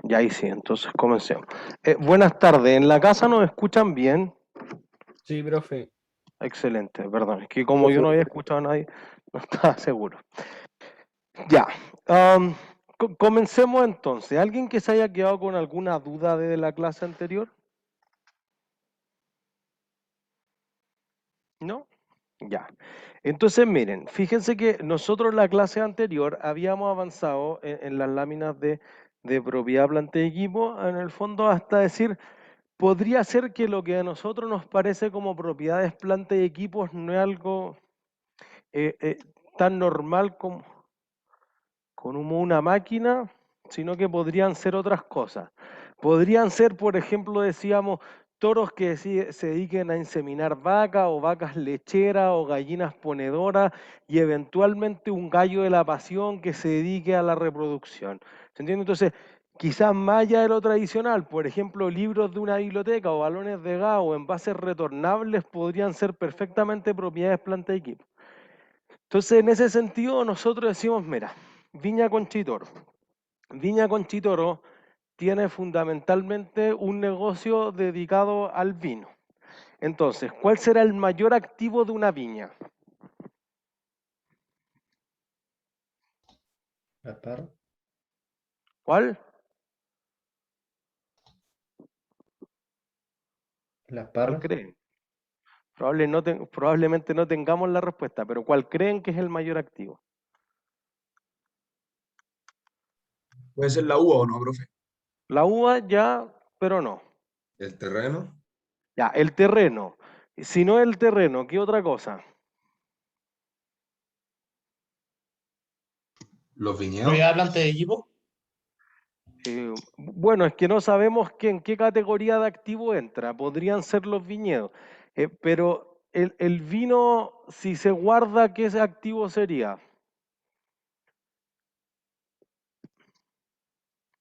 Ya ahí sí, entonces comencemos. Buenas tardes, ¿en la casa nos escuchan bien? Sí, profe. Excelente, perdón, es que como yo Profe, no había escuchado a nadie, no estaba seguro. Ya, am, comencemos entonces. ¿Alguien que se haya quedado con alguna duda de la clase anterior? ¿No? Ya. Entonces, miren, fíjense que nosotros en la clase anterior habíamos avanzado en las láminas de propiedad, planta y equipo, en el fondo hasta decir, podría ser que lo que a nosotros nos parece como propiedades, planta y equipos no es algo eh, eh, tan normal como una máquina, sino que podrían ser otras cosas. Podrían ser, por ejemplo, decíamos, toros que se dediquen a inseminar vacas o vacas lecheras o gallinas ponedoras y eventualmente un gallo de la pasión que se dedique a la reproducción. ¿Se entiende? Entonces, quizás más allá de lo tradicional, por ejemplo, libros de una biblioteca o balones de gas o envases retornables podrían ser perfectamente propiedades planta y equipo. Entonces, en ese sentido, nosotros decimos, mira, Viña Conchitoro. Viña Conchitoro tiene fundamentalmente un negocio dedicado al vino. Entonces, ¿cuál será el mayor activo de una viña? las parras. ¿Cuál? Las ¿Cuál parras. creen? Probablemente no tengamos la respuesta, pero ¿cuál creen que es el mayor activo? Puede ser la uva o no, profe. La uva ya, pero no. El terreno, Ya, el terreno. Si no el terreno, ¿qué otra cosa? los viñedos, ¿Propiedad planta de equipo? Bueno, es que no sabemos en qué categoría de activo entra. Podrían ser los viñedos. Pero el vino, si se guarda, ¿qué ese activo sería?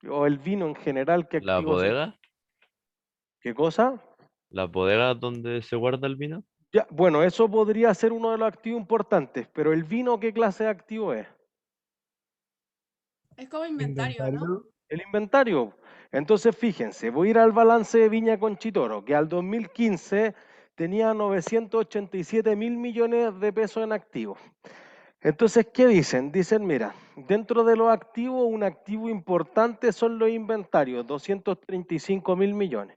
O el vino en general, ¿qué ¿La activo sería? bodega? ¿Qué cosa? ¿La bodega donde se guarda el vino? Ya, bueno, eso podría ser uno de los activos importantes, pero el vino, ¿qué clase de activo es? Es como inventario, ¿no? Inventario. El inventario. Entonces, fíjense, voy a ir al balance de Viña Conchitoro, que al 2015 tenía 987 mil millones de pesos en activos. Entonces, ¿qué dicen? Dicen, mira, dentro de los activos, un activo importante son los inventarios, 235 mil millones.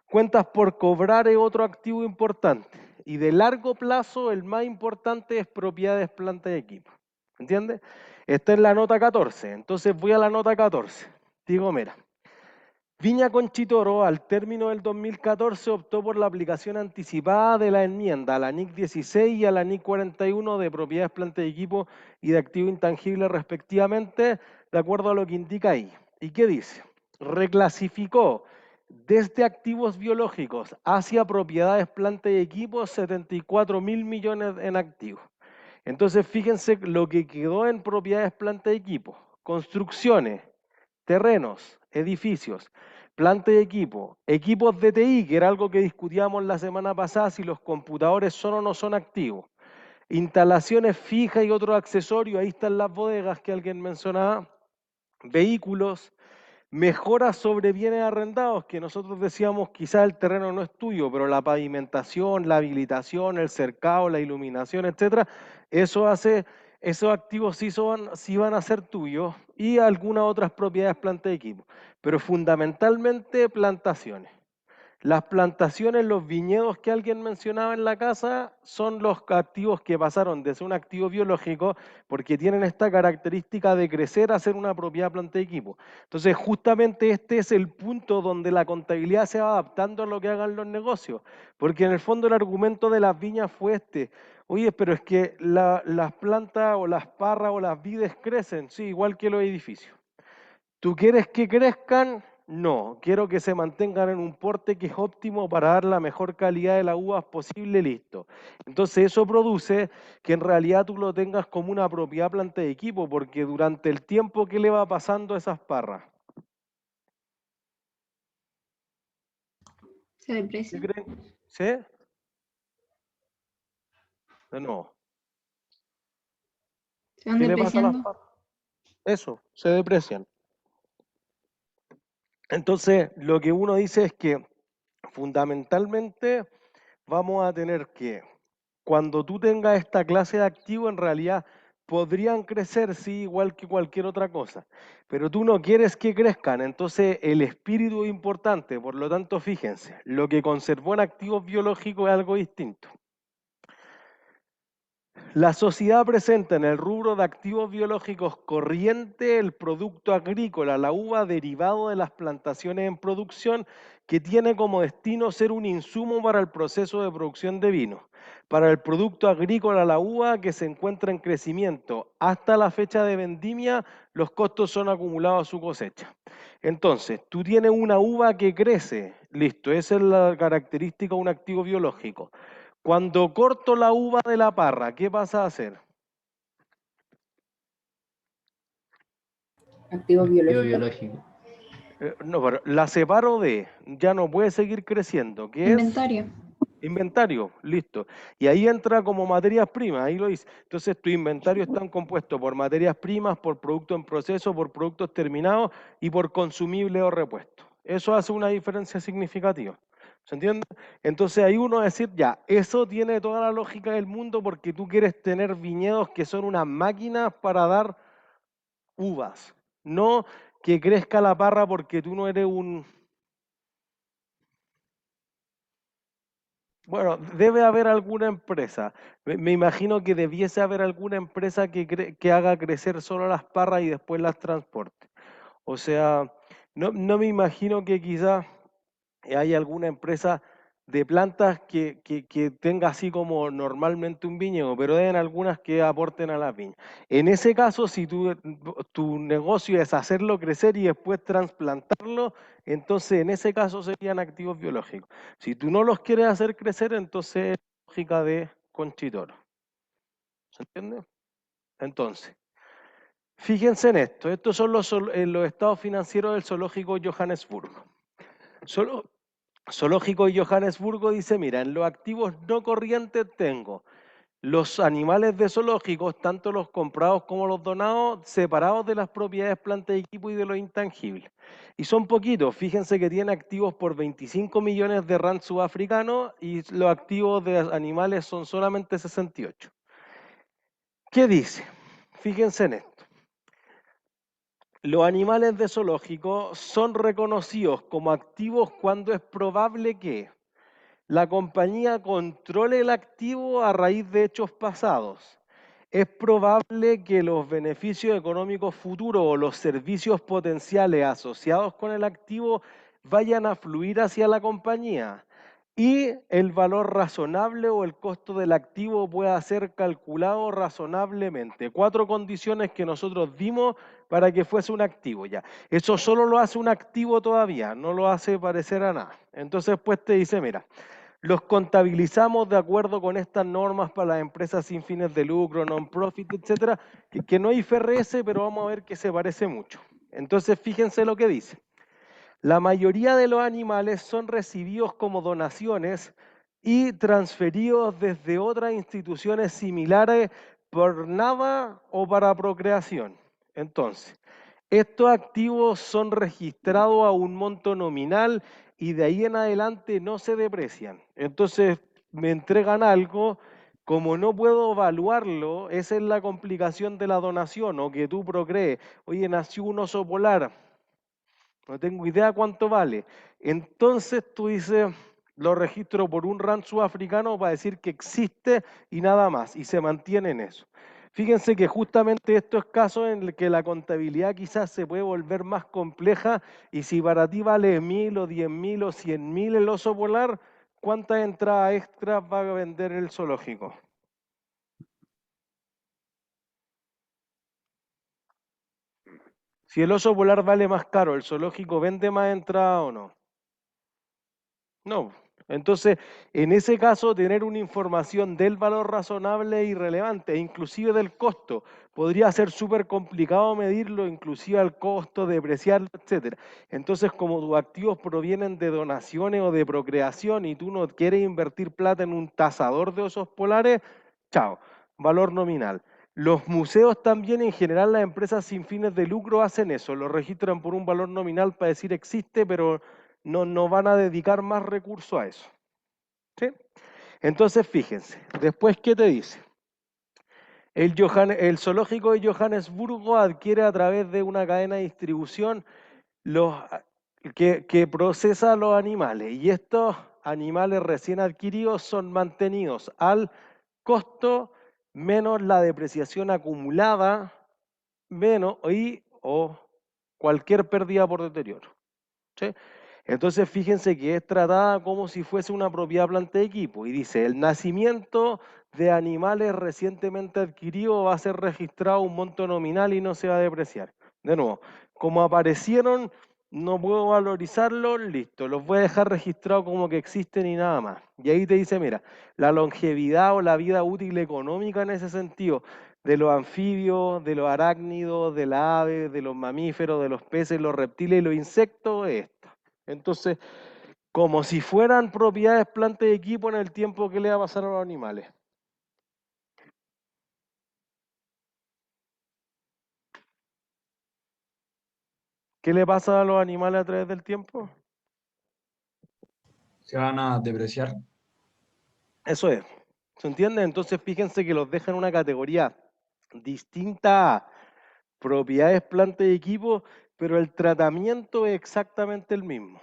Cuentas por cobrar es otro activo importante. Y de largo plazo, el más importante es propiedades, planta y equipo. ¿Entiendes? Esta es la nota 14. Entonces voy a la nota 14. Digo, mira, Viña Conchitoro, al término del 2014, optó por la aplicación anticipada de la enmienda a la NIC 16 y a la NIC 41 de propiedades, planta y equipo y de activo intangible respectivamente, de acuerdo a lo que indica ahí. ¿Y qué dice? Reclasificó desde activos biológicos hacia propiedades, planta y equipo 74 mil millones en activos. Entonces, fíjense lo que quedó en propiedades, planta y equipo. Construcciones, terrenos, edificios, planta y equipo, equipos de TI, que era algo que discutíamos la semana pasada, si los computadores son o no son activos, instalaciones fijas y otros accesorios, ahí están las bodegas que alguien mencionaba, vehículos, mejoras sobre bienes arrendados, que nosotros decíamos quizás el terreno no es tuyo, pero la pavimentación, la habilitación, el cercado, la iluminación, etcétera, eso hace, esos activos sí van a ser tuyos y algunas otras propiedades, planta y equipo, pero fundamentalmente plantaciones. Las plantaciones, los viñedos que alguien mencionaba en la casa, son los activos que pasaron de ser un activo biológico porque tienen esta característica de crecer a ser una propiedad planta y equipo. Entonces, justamente este es el punto donde la contabilidad se va adaptando a lo que hagan los negocios, porque en el fondo el argumento de las viñas fue este. Oye, pero es que las plantas o las parras o las vides crecen, sí, igual que los edificios. ¿Tú quieres que crezcan? No, quiero que se mantengan en un porte que es óptimo para dar la mejor calidad de las uvas posible, listo. Entonces eso produce que en realidad tú lo tengas como una propiedad planta de equipo, porque durante el tiempo que le va pasando a esas parras, Se ¿qué deprecia. creen? ¿Sí? De nuevo, Se van ¿qué le pasa a las depreciando. parras? Eso, se deprecian. Entonces, lo que uno dice es que fundamentalmente vamos a tener que, cuando tú tengas esta clase de activos, en realidad podrían crecer, sí, igual que cualquier otra cosa, pero tú no quieres que crezcan, entonces el espíritu es importante, por lo tanto, fíjense, lo que conservó en activos biológicos es algo distinto. La sociedad presenta en el rubro de activos biológicos corriente el producto agrícola, la uva derivado de las plantaciones en producción, que tiene como destino ser un insumo para el proceso de producción de vino. Para el producto agrícola, la uva, que se encuentra en crecimiento hasta la fecha de vendimia, los costos son acumulados a su cosecha. Entonces, tú tienes una uva que crece, listo, esa es la característica de un activo biológico. Cuando corto la uva de la parra, ¿qué pasa a hacer? Activo biológico. biológico. No, pero la separo de, ya no puede seguir creciendo. ¿Qué es? Inventario. Inventario, listo. Y ahí entra como materias primas, ahí lo dice. Entonces, tu inventario está compuesto por materias primas, por productos en proceso, por productos terminados y por consumibles o repuestos. Eso hace una diferencia significativa. ¿Se entiende? Entonces ahí uno va a decir, ya, eso tiene toda la lógica del mundo porque tú quieres tener viñedos que son unas máquinas para dar uvas, no que crezca la parra porque tú no eres un... Bueno, debe haber alguna empresa, me imagino que debiese haber alguna empresa que haga crecer solo las parras y después las transporte. O sea, no me imagino que quizás hay alguna empresa de plantas que tenga así como normalmente un viñedo, pero deben algunas que aporten a las viñas. En ese caso, si tu negocio es hacerlo crecer y después trasplantarlo, entonces en ese caso serían activos biológicos. Si tú no los quieres hacer crecer, entonces es lógica de conchitoro. ¿Se entiende? Entonces, fíjense en esto. Estos son los estados financieros del zoológico Johannesburgo. Zoológico de Johannesburgo dice, mira, en los activos no corrientes tengo los animales de zoológicos, tanto los comprados como los donados, separados de las propiedades, plantas y equipo y de los intangibles. Y son poquitos, fíjense que tiene activos por 25 millones de rand sudafricanos y los activos de animales son solamente 68. ¿Qué dice? Fíjense en esto. Los animales de zoológico son reconocidos como activos cuando es probable que la compañía controle el activo a raíz de hechos pasados. Es probable que los beneficios económicos futuros o los servicios potenciales asociados con el activo vayan a fluir hacia la compañía y el valor razonable o el costo del activo pueda ser calculado razonablemente. 4 condiciones que nosotros dimos para que fuese un activo ya. Eso solo lo hace un activo todavía, no lo hace parecer a nada. Entonces pues te dice, mira, los contabilizamos de acuerdo con estas normas para las empresas sin fines de lucro, non-profit, etcétera, que no hay IFRS, pero vamos a ver que se parece mucho. Entonces, fíjense lo que dice. La mayoría de los animales son recibidos como donaciones y transferidos desde otras instituciones similares por nada o para procreación. Entonces, estos activos son registrados a un monto nominal y de ahí en adelante no se deprecian. Entonces me entregan algo, como no puedo evaluarlo, esa es la complicación de la donación o que tú procrees. Oye, nació un oso polar, no tengo idea cuánto vale. Entonces tú dices, lo registro por un rand sudafricano para decir que existe y nada más, y se mantiene en eso. Fíjense que justamente esto es caso en el que la contabilidad quizás se puede volver más compleja y si para ti vale 1.000 o 10.000 o 100.000 el oso polar, ¿cuántas entradas extras va a vender el zoológico? Si el oso polar vale más caro, ¿el zoológico vende más entradas o no? No. Entonces, en ese caso, tener una información del valor razonable y relevante, inclusive del costo, podría ser súper complicado medirlo, inclusive al costo, depreciarlo, etcétera. Entonces, como tus activos provienen de donaciones o de procreación y tú no quieres invertir plata en un tasador de osos polares, chao, valor nominal. Los museos también, en general, las empresas sin fines de lucro hacen eso, lo registran por un valor nominal para decir existe, pero no van a dedicar más recursos a eso. ¿Sí? Entonces, fíjense, después, ¿qué te dice? El zoológico de Johannesburgo adquiere a través de una cadena de distribución que procesa los animales, y estos animales recién adquiridos son mantenidos al costo menos la depreciación acumulada menos o cualquier pérdida por deterioro. ¿Sí? Entonces fíjense que es tratada como si fuese una propiedad planta de equipo, y dice: el nacimiento de animales recientemente adquiridos va a ser registrado un monto nominal y no se va a depreciar. De nuevo, como aparecieron, no puedo valorizarlos, listo, los voy a dejar registrados como que existen y nada más. Y ahí te dice, mira, la longevidad o la vida útil económica en ese sentido de los anfibios, de los arácnidos, de las aves, de los mamíferos, de los peces, los reptiles y los insectos es esta. Entonces, como si fueran propiedades planta de equipo en el tiempo que le va a pasar a los animales. ¿Qué le pasa a los animales a través del tiempo? Se van a depreciar. Eso es. ¿Se entiende? Entonces fíjense que los dejan en una categoría distinta a propiedades planta de equipo, pero el tratamiento es exactamente el mismo.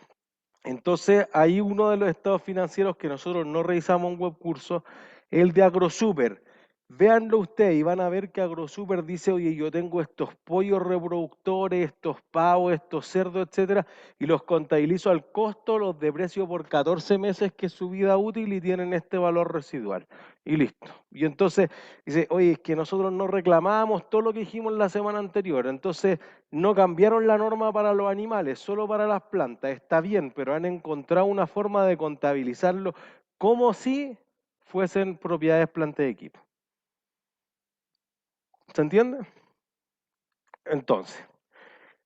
Entonces, ahí uno de los estados financieros que nosotros no revisamos en webcurso, el de AgroSuper. Véanlo ustedes y van a ver que AgroSuper dice: oye, yo tengo estos pollos reproductores, estos pavos, estos cerdos, etcétera, y los contabilizo al costo, los deprecio por 14 meses, que es su vida útil, y tienen este valor residual. Y listo. Y entonces dice: oye, es que nosotros no reclamábamos todo lo que dijimos la semana anterior, entonces no cambiaron la norma para los animales, solo para las plantas. Está bien, pero han encontrado una forma de contabilizarlo como si fuesen propiedades planta de equipo. ¿Se entiende? Entonces,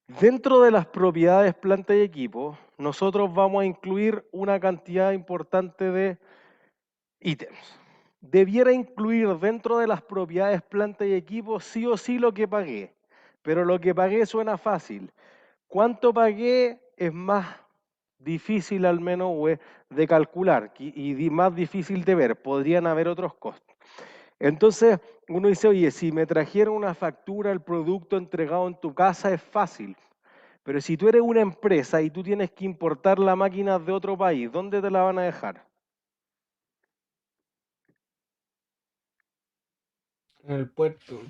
dentro de las propiedades planta y equipo, nosotros vamos a incluir una cantidad importante de ítems. Debiera incluir dentro de las propiedades planta y equipo sí o sí lo que pagué, pero lo que pagué suena fácil. ¿Cuánto pagué? Es más difícil, al menos, de calcular y más difícil de ver. Podrían haber otros costos. Entonces, uno dice: oye, si me trajeron una factura, el producto entregado en tu casa, es fácil. Pero si tú eres una empresa y tú tienes que importar la máquina de otro país, ¿dónde te la van a dejar? En el puerto.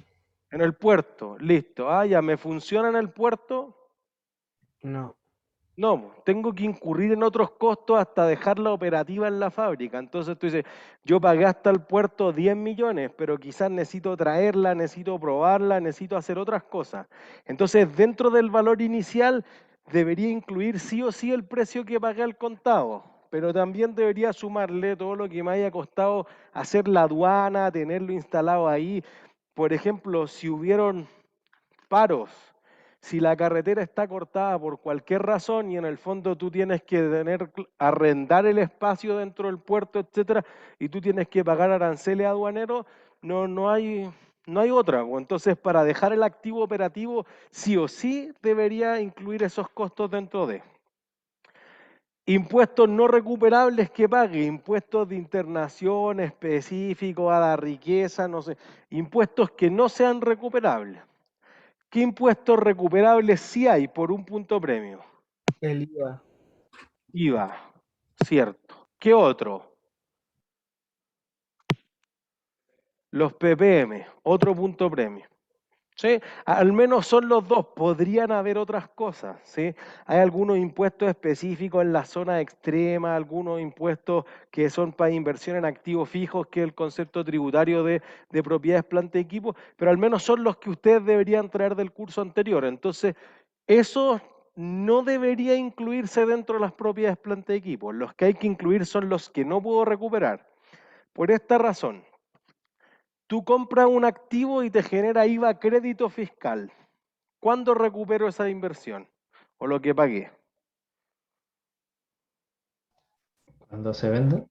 En el puerto. Listo. Ah, ya, ¿me funciona en el puerto? No. No, tengo que incurrir en otros costos hasta dejarla operativa en la fábrica. Entonces tú dices: yo pagué hasta el puerto 10 millones, pero quizás necesito traerla, necesito probarla, necesito hacer otras cosas. Entonces, dentro del valor inicial debería incluir sí o sí el precio que pagué al contado, pero también debería sumarle todo lo que me haya costado hacer la aduana, tenerlo instalado ahí. Por ejemplo, si hubieron paros, si la carretera está cortada por cualquier razón y en el fondo tú tienes que arrendar el espacio dentro del puerto, etcétera, y tú tienes que pagar aranceles aduaneros, no hay otra. Entonces, para dejar el activo operativo, sí o sí debería incluir esos costos dentro de. Impuestos no recuperables que pague, impuestos de internación específicos a la riqueza, no sé, impuestos que no sean recuperables. ¿Qué impuestos recuperables sí hay por un punto premio? El IVA. IVA, cierto. ¿Qué otro? Los PPM, otro punto premio. ¿Sí? Al menos son los dos, podrían haber otras cosas. ¿Sí? Hay algunos impuestos específicos en la zona extrema, algunos impuestos que son para inversión en activos fijos, que es el concepto tributario de propiedades, planta y equipo, pero al menos son los que ustedes deberían traer del curso anterior. Entonces, eso no debería incluirse dentro de las propiedades, planta y equipo. Los que hay que incluir son los que no puedo recuperar. Por esta razón, tú compras un activo y te genera IVA crédito fiscal. ¿Cuándo recupero esa inversión o lo que pagué? Cuando se vende.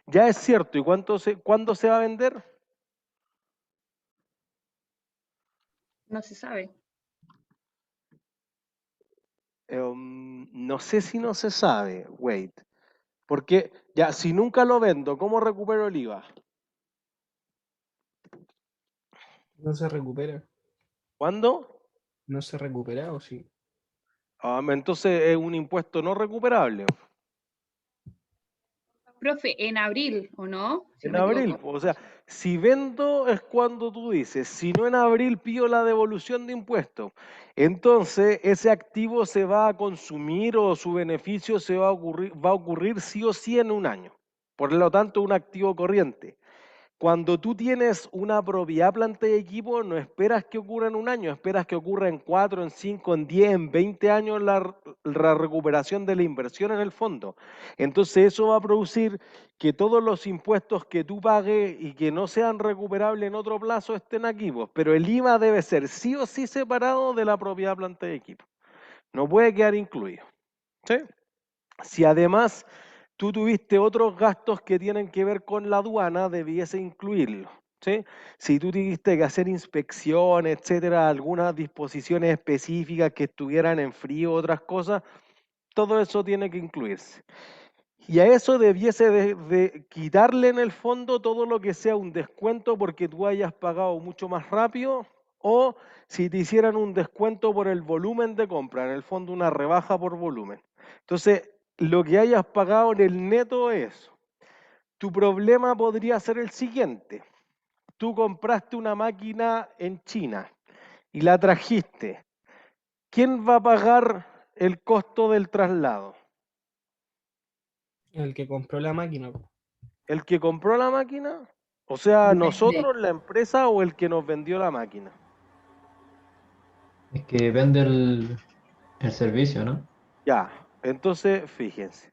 Ya es cierto. ¿Y cuándo se va a vender? No se sabe. No sé si no se sabe, wait. Porque ya, si nunca lo vendo, ¿cómo recupero el IVA? No se recupera. ¿Cuándo? No se recupera, ¿o sí? Entonces es un impuesto no recuperable. Profe, en abril, ¿o no? Si En no me abril, equivoco. o sea, si vendo es cuando tú dices, si no en abril pido la devolución de impuestos. Entonces ese activo se va a consumir o su beneficio va a ocurrir sí o sí en un año. Por lo tanto, un activo corriente. Cuando tú tienes una propiedad, planta y equipo, no esperas que ocurra en un año, esperas que ocurra en 4, en 5, en 10, en 20 años la recuperación de la inversión en el fondo. Entonces eso va a producir que todos los impuestos que tú pagues y que no sean recuperables en otro plazo estén aquí, pues, pero el IVA debe ser sí o sí separado de la propiedad, planta y equipo. No puede quedar incluido. ¿Sí? Si además tú tuviste otros gastos que tienen que ver con la aduana, debiese incluirlo. ¿Sí? Si tú tuviste que hacer inspecciones, etcétera, algunas disposiciones específicas que estuvieran en frío, otras cosas, todo eso tiene que incluirse. Y a eso debiese de quitarle en el fondo todo lo que sea un descuento porque tú hayas pagado mucho más rápido o si te hicieran un descuento por el volumen de compra, en el fondo una rebaja por volumen. Entonces, lo que hayas pagado en el neto es, tu problema podría ser el siguiente. Tú compraste una máquina en China y la trajiste. ¿Quién va a pagar el costo del traslado? El que compró la máquina, po. ¿El que compró la máquina? O sea, nosotros, la empresa o el que nos vendió la máquina. Es que vende el servicio, ¿no? Ya, entonces fíjense,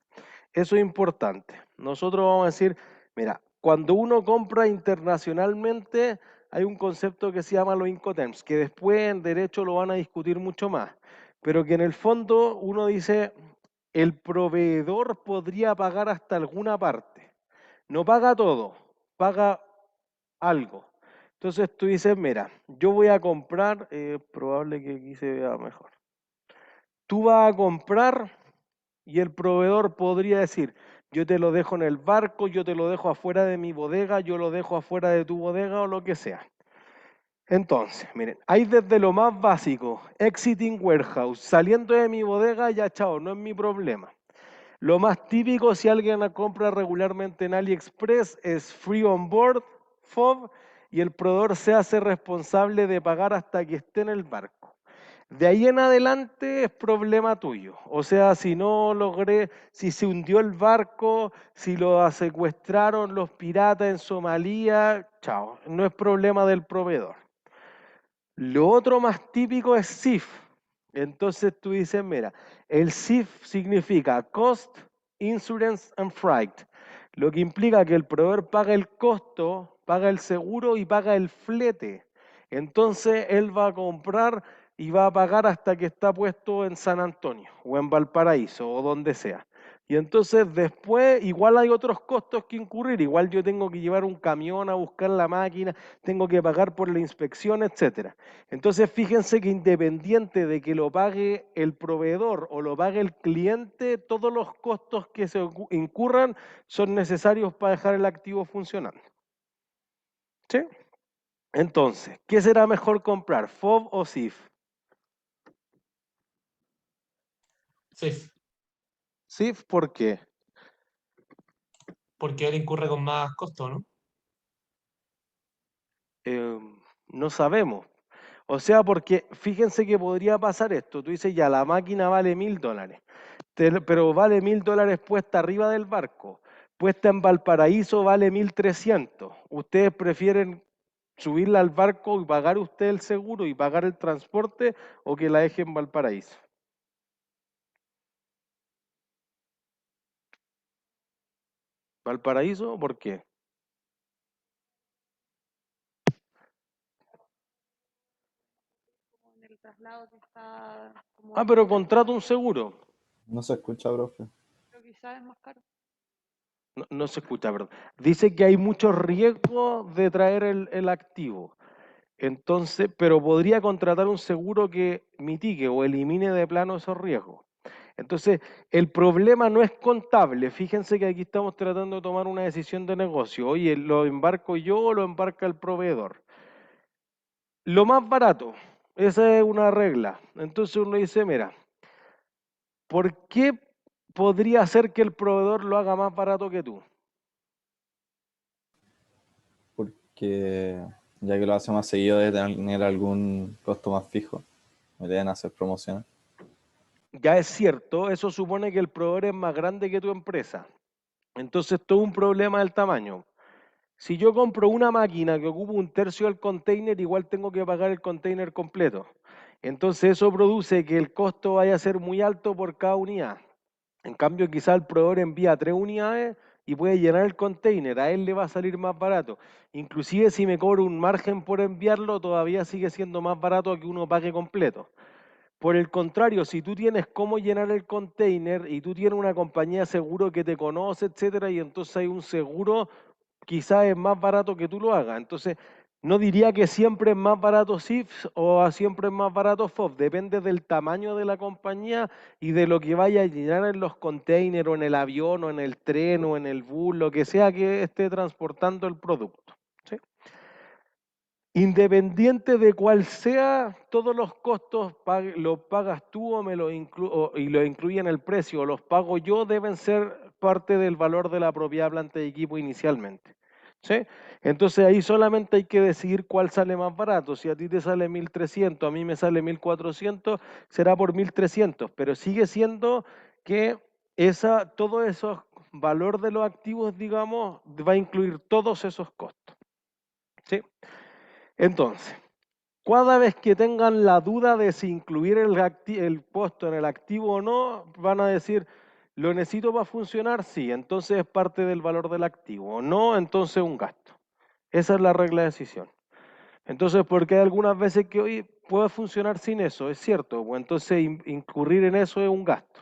eso es importante. Nosotros vamos a decir, mira, cuando uno compra internacionalmente, hay un concepto que se llama los Incoterms, que después en derecho lo van a discutir mucho más, pero que en el fondo uno dice, el proveedor podría pagar hasta alguna parte. No paga todo, paga algo. Entonces tú dices, mira, yo voy a comprar, probable que aquí se vea mejor. Tú vas a comprar y el proveedor podría decir, yo te lo dejo en el barco, yo te lo dejo afuera de mi bodega, yo lo dejo afuera de tu bodega o lo que sea. Entonces, miren, hay desde lo más básico, exiting warehouse, saliendo de mi bodega, ya chao, no es mi problema. Lo más típico, si alguien la compra regularmente en AliExpress, es free on board, FOB, y el proveedor se hace responsable de pagar hasta que esté en el barco. De ahí en adelante es problema tuyo. O sea, si no logré, si se hundió el barco, si lo secuestraron los piratas en Somalia, chao, no es problema del proveedor. Lo otro más típico es SIF. Entonces tú dices, mira, el SIF significa Cost, Insurance and Freight, lo que implica que el proveedor paga el costo, paga el seguro y paga el flete. Entonces él va a comprar y va a pagar hasta que está puesto en San Antonio o en Valparaíso o donde sea. Y entonces después igual hay otros costos que incurrir, igual yo tengo que llevar un camión a buscar la máquina, tengo que pagar por la inspección, etcétera. Entonces fíjense que independiente de que lo pague el proveedor o lo pague el cliente, todos los costos que se incurran son necesarios para dejar el activo funcionando. ¿Sí? Entonces, ¿qué será mejor comprar, FOB o SIF? SIF, SIF, ¿por qué? porque él incurre con más costo, ¿no? Eh, no sabemos. O sea, porque fíjense que podría pasar esto. Tú dices, ya, la máquina vale $1000, pero vale $1000 puesta arriba del barco. Puesta en Valparaíso vale 1300. ¿Ustedes prefieren subirla al barco y pagar usted el seguro y pagar el transporte o que la deje en Valparaíso? ¿Valparaíso? ¿Por qué? En el traslado que está como Ah, pero contrata un seguro. No se escucha, profe. pero quizás es más caro. No, no se escucha, perdón. Dice que hay mucho riesgo de traer el activo. Entonces, pero podría contratar un seguro que mitigue o elimine de plano esos riesgos. Entonces, el problema no es contable. Fíjense que aquí estamos tratando de tomar una decisión de negocio. Oye, ¿lo embarco yo o lo embarca el proveedor? Lo más barato, esa es una regla. Entonces uno dice, mira, ¿por qué podría ser que el proveedor lo haga más barato que tú? Porque ya que lo hace más seguido debe tener algún costo más fijo. Me deben hacer promociones. Ya es cierto, eso supone que el proveedor es más grande que tu empresa. Entonces, todo un problema del tamaño. Si yo compro una máquina que ocupa un tercio del container, igual tengo que pagar el container completo. Entonces, eso produce que el costo vaya a ser muy alto por cada unidad. En cambio, quizá el proveedor envía 3 unidades y puede llenar el container, a él le va a salir más barato. Inclusive si me cobro un margen por enviarlo, todavía sigue siendo más barato que uno pague completo. Por el contrario, si tú tienes cómo llenar el container y tú tienes una compañía de seguro que te conoce, etcétera, y entonces hay un seguro, quizás es más barato que tú lo hagas. Entonces, no diría que siempre es más barato SIF o siempre es más barato FOB, depende del tamaño de la compañía y de lo que vaya a llenar en los containers o en el avión o en el tren o en el bus, lo que sea que esté transportando el producto. ¿Sí? Independiente de cuál sea, todos los costos los pagas tú o y lo incluye en el precio, o los pago yo, deben ser parte del valor de la propiedad planta de equipo inicialmente. ¿Sí? Entonces ahí solamente hay que decidir cuál sale más barato. Si a ti te sale 1.300, a mí me sale 1.400, será por 1.300, pero sigue siendo que todo ese valor de los activos, digamos, va a incluir todos esos costos. ¿Sí? Entonces, cada vez que tengan la duda de si incluir el puesto en el activo o no, van a decir, ¿lo necesito para funcionar? Sí, entonces es parte del valor del activo. O no, entonces un gasto. Esa es la regla de decisión. Entonces, porque hay algunas veces que hoy puede funcionar sin eso, es cierto, pues entonces incurrir en eso es un gasto.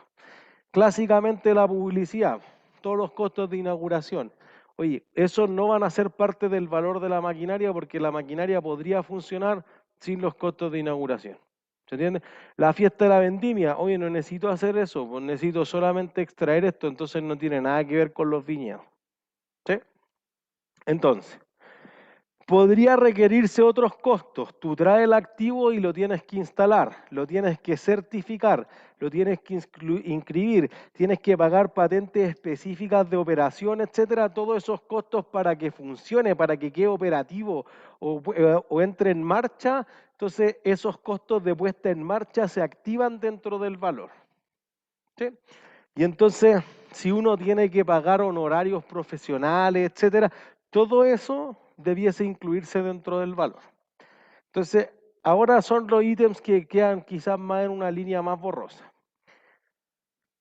Clásicamente la publicidad, todos los costos de inauguración. Oye, esos no van a ser parte del valor de la maquinaria porque la maquinaria podría funcionar sin los costos de inauguración. ¿Se entiende? La fiesta de la vendimia, oye, no necesito hacer eso, pues necesito solamente extraer esto, entonces no tiene nada que ver con los viñedos. ¿Sí? Entonces, podría requerirse otros costos. Tú traes el activo y lo tienes que instalar, lo tienes que certificar, lo tienes que inscribir, tienes que pagar patentes específicas de operación, etcétera. Todos esos costos para que funcione, para que quede operativo o entre en marcha. Entonces, esos costos de puesta en marcha se activan dentro del valor. ¿Sí? Y entonces, si uno tiene que pagar honorarios profesionales, etcétera, todo eso debiese incluirse dentro del valor. Entonces, ahora son los ítems que quedan quizás más en una línea más borrosa.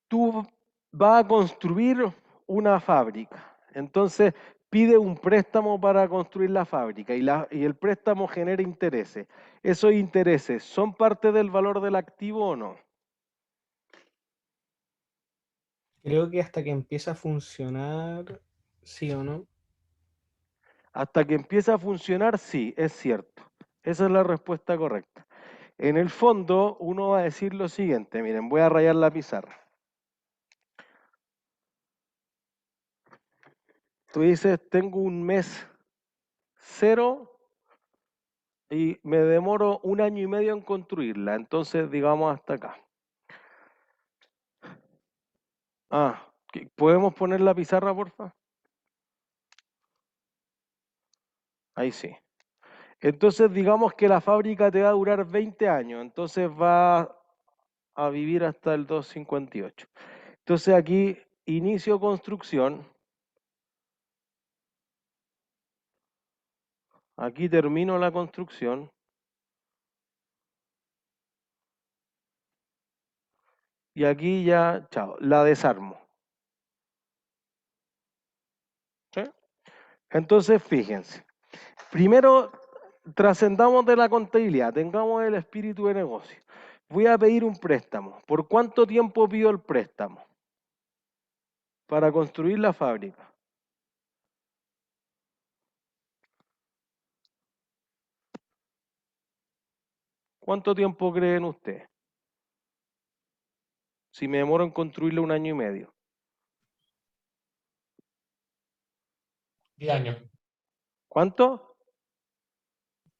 Tú vas a construir una fábrica, entonces pide un préstamo para construir la fábrica y el préstamo genera intereses. ¿Esos intereses son parte del valor del activo o no? Creo que hasta que empieza a funcionar, sí o no. Hasta que empieza a funcionar, sí, es cierto. Esa es la respuesta correcta. En el fondo, uno va a decir lo siguiente, miren, voy a rayar la pizarra. Tú dices, tengo un mes cero y me demoro 1 año y medio en construirla, entonces digamos hasta acá. ¿Podemos poner la pizarra, porfa? Ahí sí. Entonces digamos que la fábrica te va a durar 20 años, entonces va a vivir hasta el 258. Entonces aquí inicio construcción, aquí termino la construcción y aquí ya, chao, la desarmo. ¿Sí? Entonces fíjense, primero trascendamos de la contabilidad, tengamos el espíritu de negocio. Voy a pedir un préstamo. ¿Por cuánto tiempo pido el préstamo? Para construir la fábrica. ¿Cuánto tiempo creen ustedes? Si me demoro en construirlo 1 año y medio. 10 años. ¿Cuánto?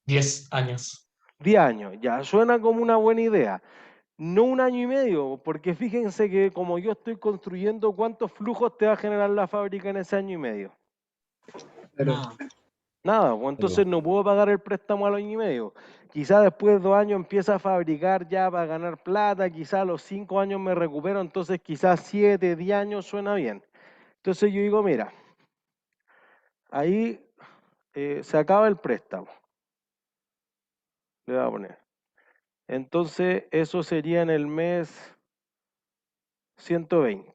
10 años. 10 años. Ya, suena como una buena idea. No 1 año y medio, porque fíjense que como yo estoy construyendo, ¿cuántos flujos te va a generar la fábrica en ese año y medio? Pero Nada, pues entonces no puedo pagar el préstamo al año y medio. Quizá después de 2 años empieza a fabricar ya para ganar plata, quizá a los 5 años me recupero, entonces quizás 7, 10 años suena bien. Entonces yo digo, mira, ahí se acaba el préstamo. Le voy a poner. Entonces eso sería en el mes 120,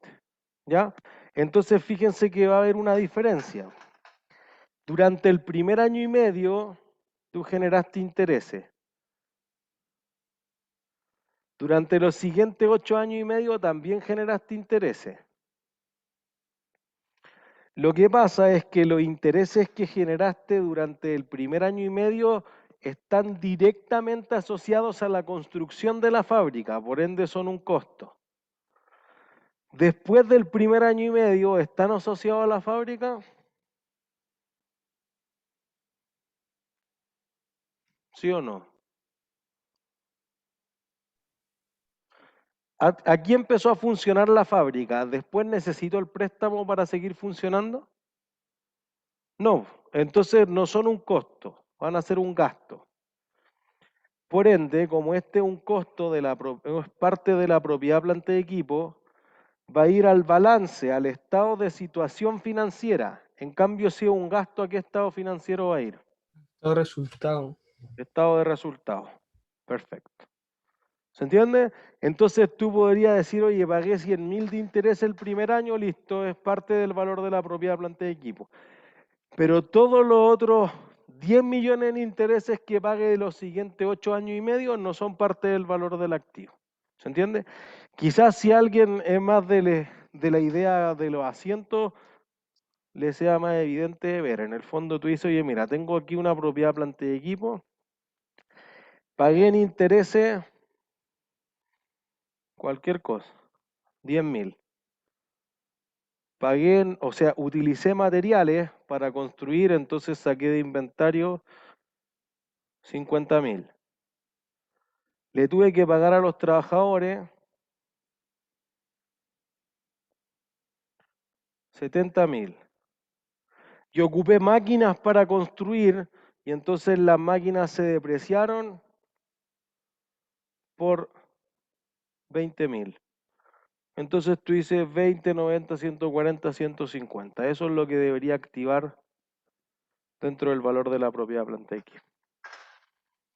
¿ya? Entonces fíjense que va a haber una diferencia. Durante el primer año y medio, tú generaste intereses. Durante los siguientes 8 años y medio también generaste intereses. Lo que pasa es que los intereses que generaste durante el primer año y medio están directamente asociados a la construcción de la fábrica, por ende son un costo. Después del primer año y medio, ¿están asociados a la fábrica? ¿Sí o no? Aquí empezó a funcionar la fábrica. ¿Después necesito el préstamo para seguir funcionando? No, entonces no son un costo, van a ser un gasto. Por ende, como este es un costo, es parte de la propiedad planta de equipo, va a ir al balance, al estado de situación financiera. En cambio, si es un gasto, ¿a qué estado financiero va a ir? todo resultado. Estado de resultados. Perfecto. ¿Se entiende? Entonces tú podrías decir, oye, pagué 100.000 de interés el primer año, listo, es parte del valor de la propiedad planta de equipo. Pero todos los otros 10 millones en intereses que pague de los siguientes 8 años y medio no son parte del valor del activo. ¿Se entiende? Quizás si alguien es más de la idea de los asientos, le sea más evidente ver. En el fondo tú dices, oye, mira, tengo aquí una propiedad planta de equipo, pagué en intereses cualquier cosa, 10.000. Pagué, o sea, utilicé materiales para construir, entonces saqué de inventario 50.000. Le tuve que pagar a los trabajadores 70.000. Yo ocupé máquinas para construir y entonces las máquinas se depreciaron por 20.000. Entonces tú dices 20, 90, 140, 150. Eso es lo que debería activar dentro del valor de la propiedad planta X.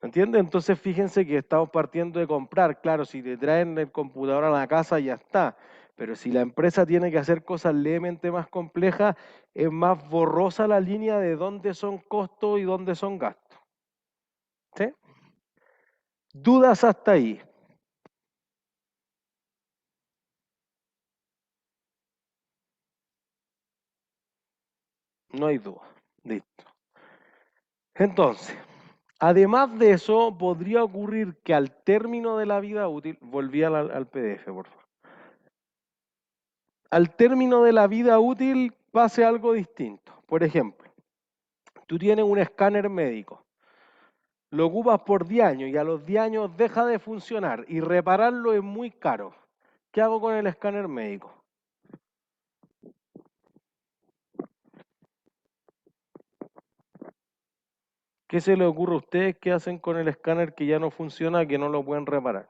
¿Entiendes? Entonces fíjense que estamos partiendo de comprar. Claro, si te traen el computador a la casa ya está. Pero si la empresa tiene que hacer cosas levemente más complejas, es más borrosa la línea de dónde son costos y dónde son gastos. ¿Sí? ¿Dudas hasta ahí? No hay duda. Listo. Entonces, además de eso, podría ocurrir que al término de la vida útil, volví al PDF, por favor. Al término de la vida útil pase algo distinto. Por ejemplo, tú tienes un escáner médico, lo ocupas por 10 años y a los 10 años deja de funcionar y repararlo es muy caro. ¿Qué hago con el escáner médico? ¿Qué se le ocurre a ustedes que hacen con el escáner que ya no funciona, que no lo pueden reparar?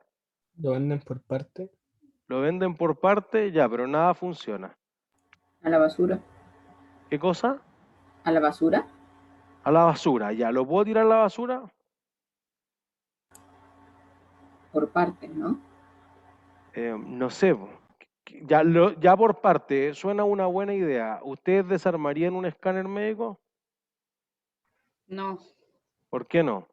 Lo venden por parte. Lo venden por parte, ya, pero nada funciona. A la basura. ¿Qué cosa? A la basura. A la basura, ya. ¿Lo puedo tirar a la basura? Por partes, ¿no? No sé. Ya por parte, suena una buena idea. ¿Ustedes desarmarían un escáner médico? No, ¿Por qué no?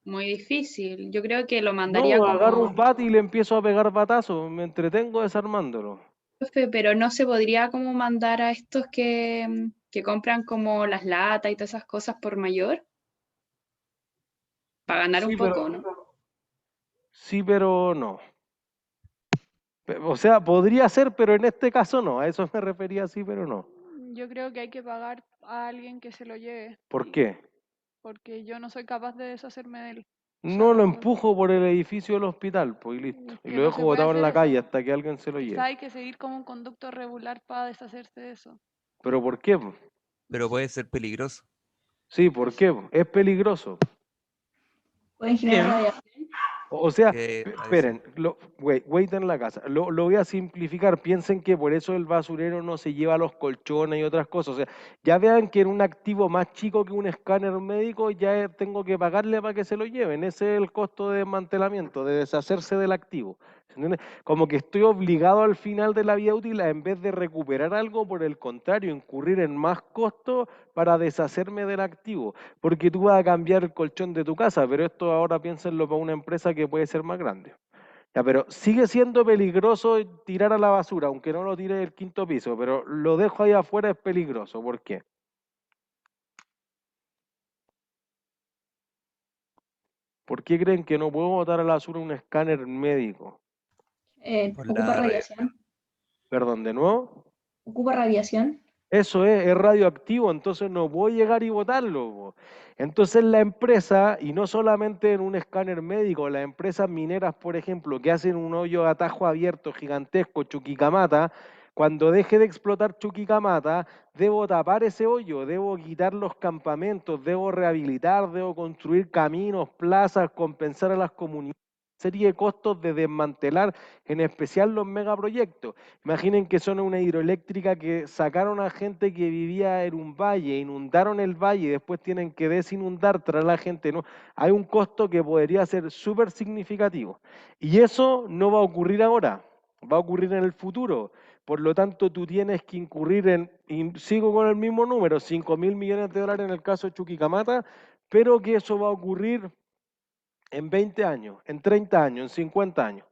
muy difícil. Yo creo que lo mandaría No, agarro como un bat y le empiezo a pegar batazos. Me entretengo desarmándolo. profe, pero no se podría como mandar a estos que compran como las latas y todas esas cosas por mayor. Para ganar Sí, un poco, ¿no? Sí, pero no. O sea, podría ser, pero en este caso no. A eso me refería, sí, pero no. Yo creo que hay que pagar a alguien que se lo lleve, ¿Por qué? porque yo no soy capaz de deshacerme de él. O No sea, lo empujo por el edificio del hospital, pues y listo. es Y que lo no dejo se puede botado en hacer la eso. calle hasta que alguien se lo Quizá lleve. hay que seguir como un conducto regular para deshacerse de eso. ¿Pero por qué? Pero puede ser peligroso. Sí, ¿por qué? Es peligroso. Pueden generar radiación. O sea, Que esperen, wait en la casa. Lo voy a simplificar. Piensen que por eso el basurero no se lleva los colchones y otras cosas. O sea, ya vean que en un activo más chico que un escáner médico ya tengo que pagarle para que se lo lleven. Ese es el costo de desmantelamiento, de deshacerse del activo. ¿Entiendes? Como que estoy obligado al final de la vida útil a, en vez de recuperar algo, por el contrario, incurrir en más costos para deshacerme del activo. Porque tú vas a cambiar el colchón de tu casa, pero esto ahora piénsenlo para una empresa que puede ser más grande. Ya, pero sigue siendo peligroso tirar a la basura, aunque no lo tire del quinto piso, pero lo dejo ahí afuera, es peligroso. ¿Por qué? ¿Por qué creen que no puedo botar a la basura un escáner médico? por Ocupa la radiación. Perdón, ¿de nuevo? Ocupa radiación. Eso es radioactivo, entonces no puedo llegar y botarlo. Po. Entonces la empresa, y no solamente en un escáner médico, las empresas mineras, por ejemplo, que hacen un hoyo a tajo abierto gigantesco, Chuquicamata, cuando deje de explotar Chuquicamata, debo tapar ese hoyo, debo quitar los campamentos, debo rehabilitar, debo construir caminos, plazas, compensar a las comunidades, serie de costos de desmantelar, en especial los megaproyectos. Imaginen que son una hidroeléctrica que sacaron a gente que vivía en un valle, inundaron el valle y después tienen que desinundar, traer a la gente. ¿No? Hay un costo que podría ser súper significativo. Y eso no va a ocurrir ahora, va a ocurrir en el futuro. Por lo tanto, tú tienes que incurrir en, y sigo con el mismo número, 5.000 millones de dólares en el caso de Chuquicamata, pero que eso va a ocurrir en 20 años, en 30 años, en 50 años.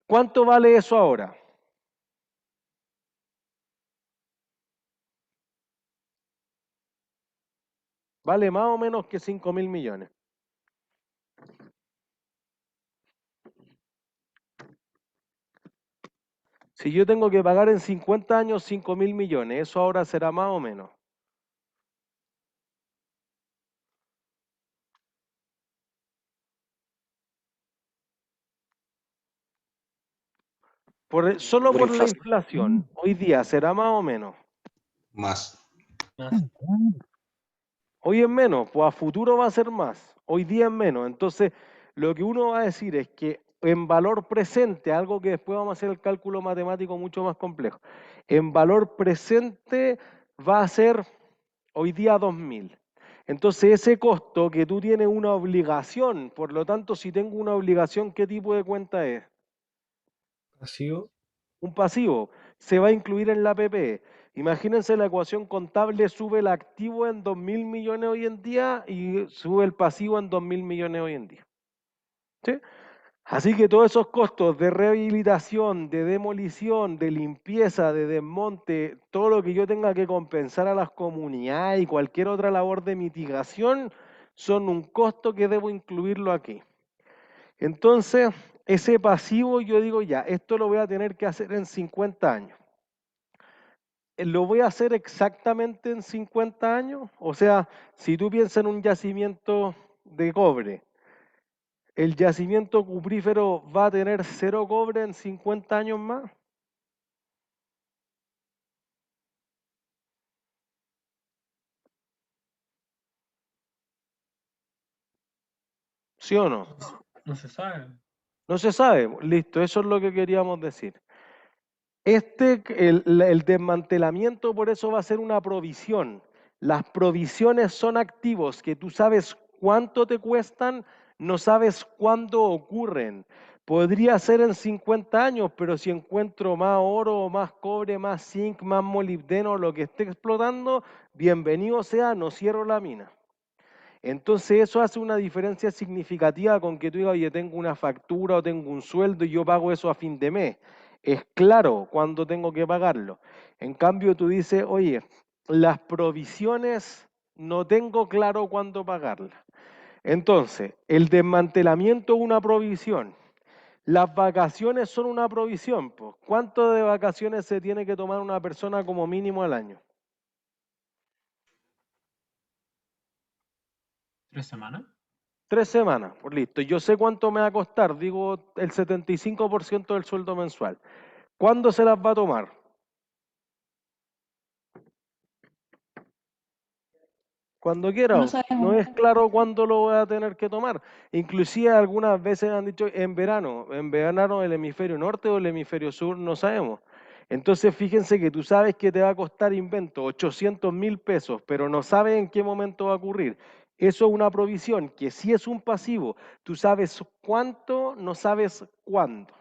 ¿Cuánto vale eso ahora? Vale más o menos que 5.000 millones. Si yo tengo que pagar en 50 años 5.000 millones, eso ahora será más o menos. Solo por la inflación, hoy día será más o menos. Más. Hoy es menos, pues a futuro va a ser más. Hoy día es menos. Entonces, lo que uno va a decir es que en valor presente, algo que después vamos a hacer el cálculo matemático mucho más complejo, en valor presente va a ser hoy día 2.000. Entonces, ese costo que tú tienes una obligación, por lo tanto, si tengo una obligación, ¿qué tipo de cuenta es? Pasivo. Un pasivo, se va a incluir en la PP. Imagínense la ecuación contable, sube el activo en 2.000 millones hoy en día y sube el pasivo en 2.000 millones hoy en día. ¿Sí? Así que todos esos costos de rehabilitación, de demolición, de limpieza, de desmonte, todo lo que yo tenga que compensar a las comunidades y cualquier otra labor de mitigación, son un costo que debo incluirlo aquí. Entonces, ese pasivo yo digo ya, esto lo voy a tener que hacer en 50 años. ¿Lo voy a hacer exactamente en 50 años? O sea, si tú piensas en un yacimiento de cobre, ¿el yacimiento cuprífero va a tener 0 cobre en 50 años más? ¿Sí o no? No se sabe. No se sabe. Listo, eso es lo que queríamos decir. El desmantelamiento por eso va a ser una provisión. Las provisiones son activos que tú sabes cuánto te cuestan, no sabes cuándo ocurren. Podría ser en 50 años, pero si encuentro más oro, más cobre, más zinc, más molibdeno, lo que esté explotando, bienvenido sea, no cierro la mina. Entonces eso hace una diferencia significativa con que tú digas, oye, tengo una factura o tengo un sueldo y yo pago eso a fin de mes. Es claro cuándo tengo que pagarlo. En cambio tú dices, oye, las provisiones no tengo claro cuándo pagarlas. Entonces, el desmantelamiento es una provisión. Las vacaciones son una provisión. Pues. ¿Cuánto de vacaciones se tiene que tomar una persona como mínimo al año? 3 semanas. 3 semanas, pues listo. Yo sé cuánto me va a costar, digo el 75% del sueldo mensual. ¿Cuándo se las va a tomar? Cuando quiera. No sabemos. No es claro cuándo lo voy a tener que tomar. Inclusive algunas veces han dicho en verano el hemisferio norte o el hemisferio sur, no sabemos. Entonces fíjense que tú sabes que te va a costar, invento, 800.000 pesos, pero no sabes en qué momento va a ocurrir. Eso es una provisión, que sí es un pasivo. Tú sabes cuánto, no sabes cuándo.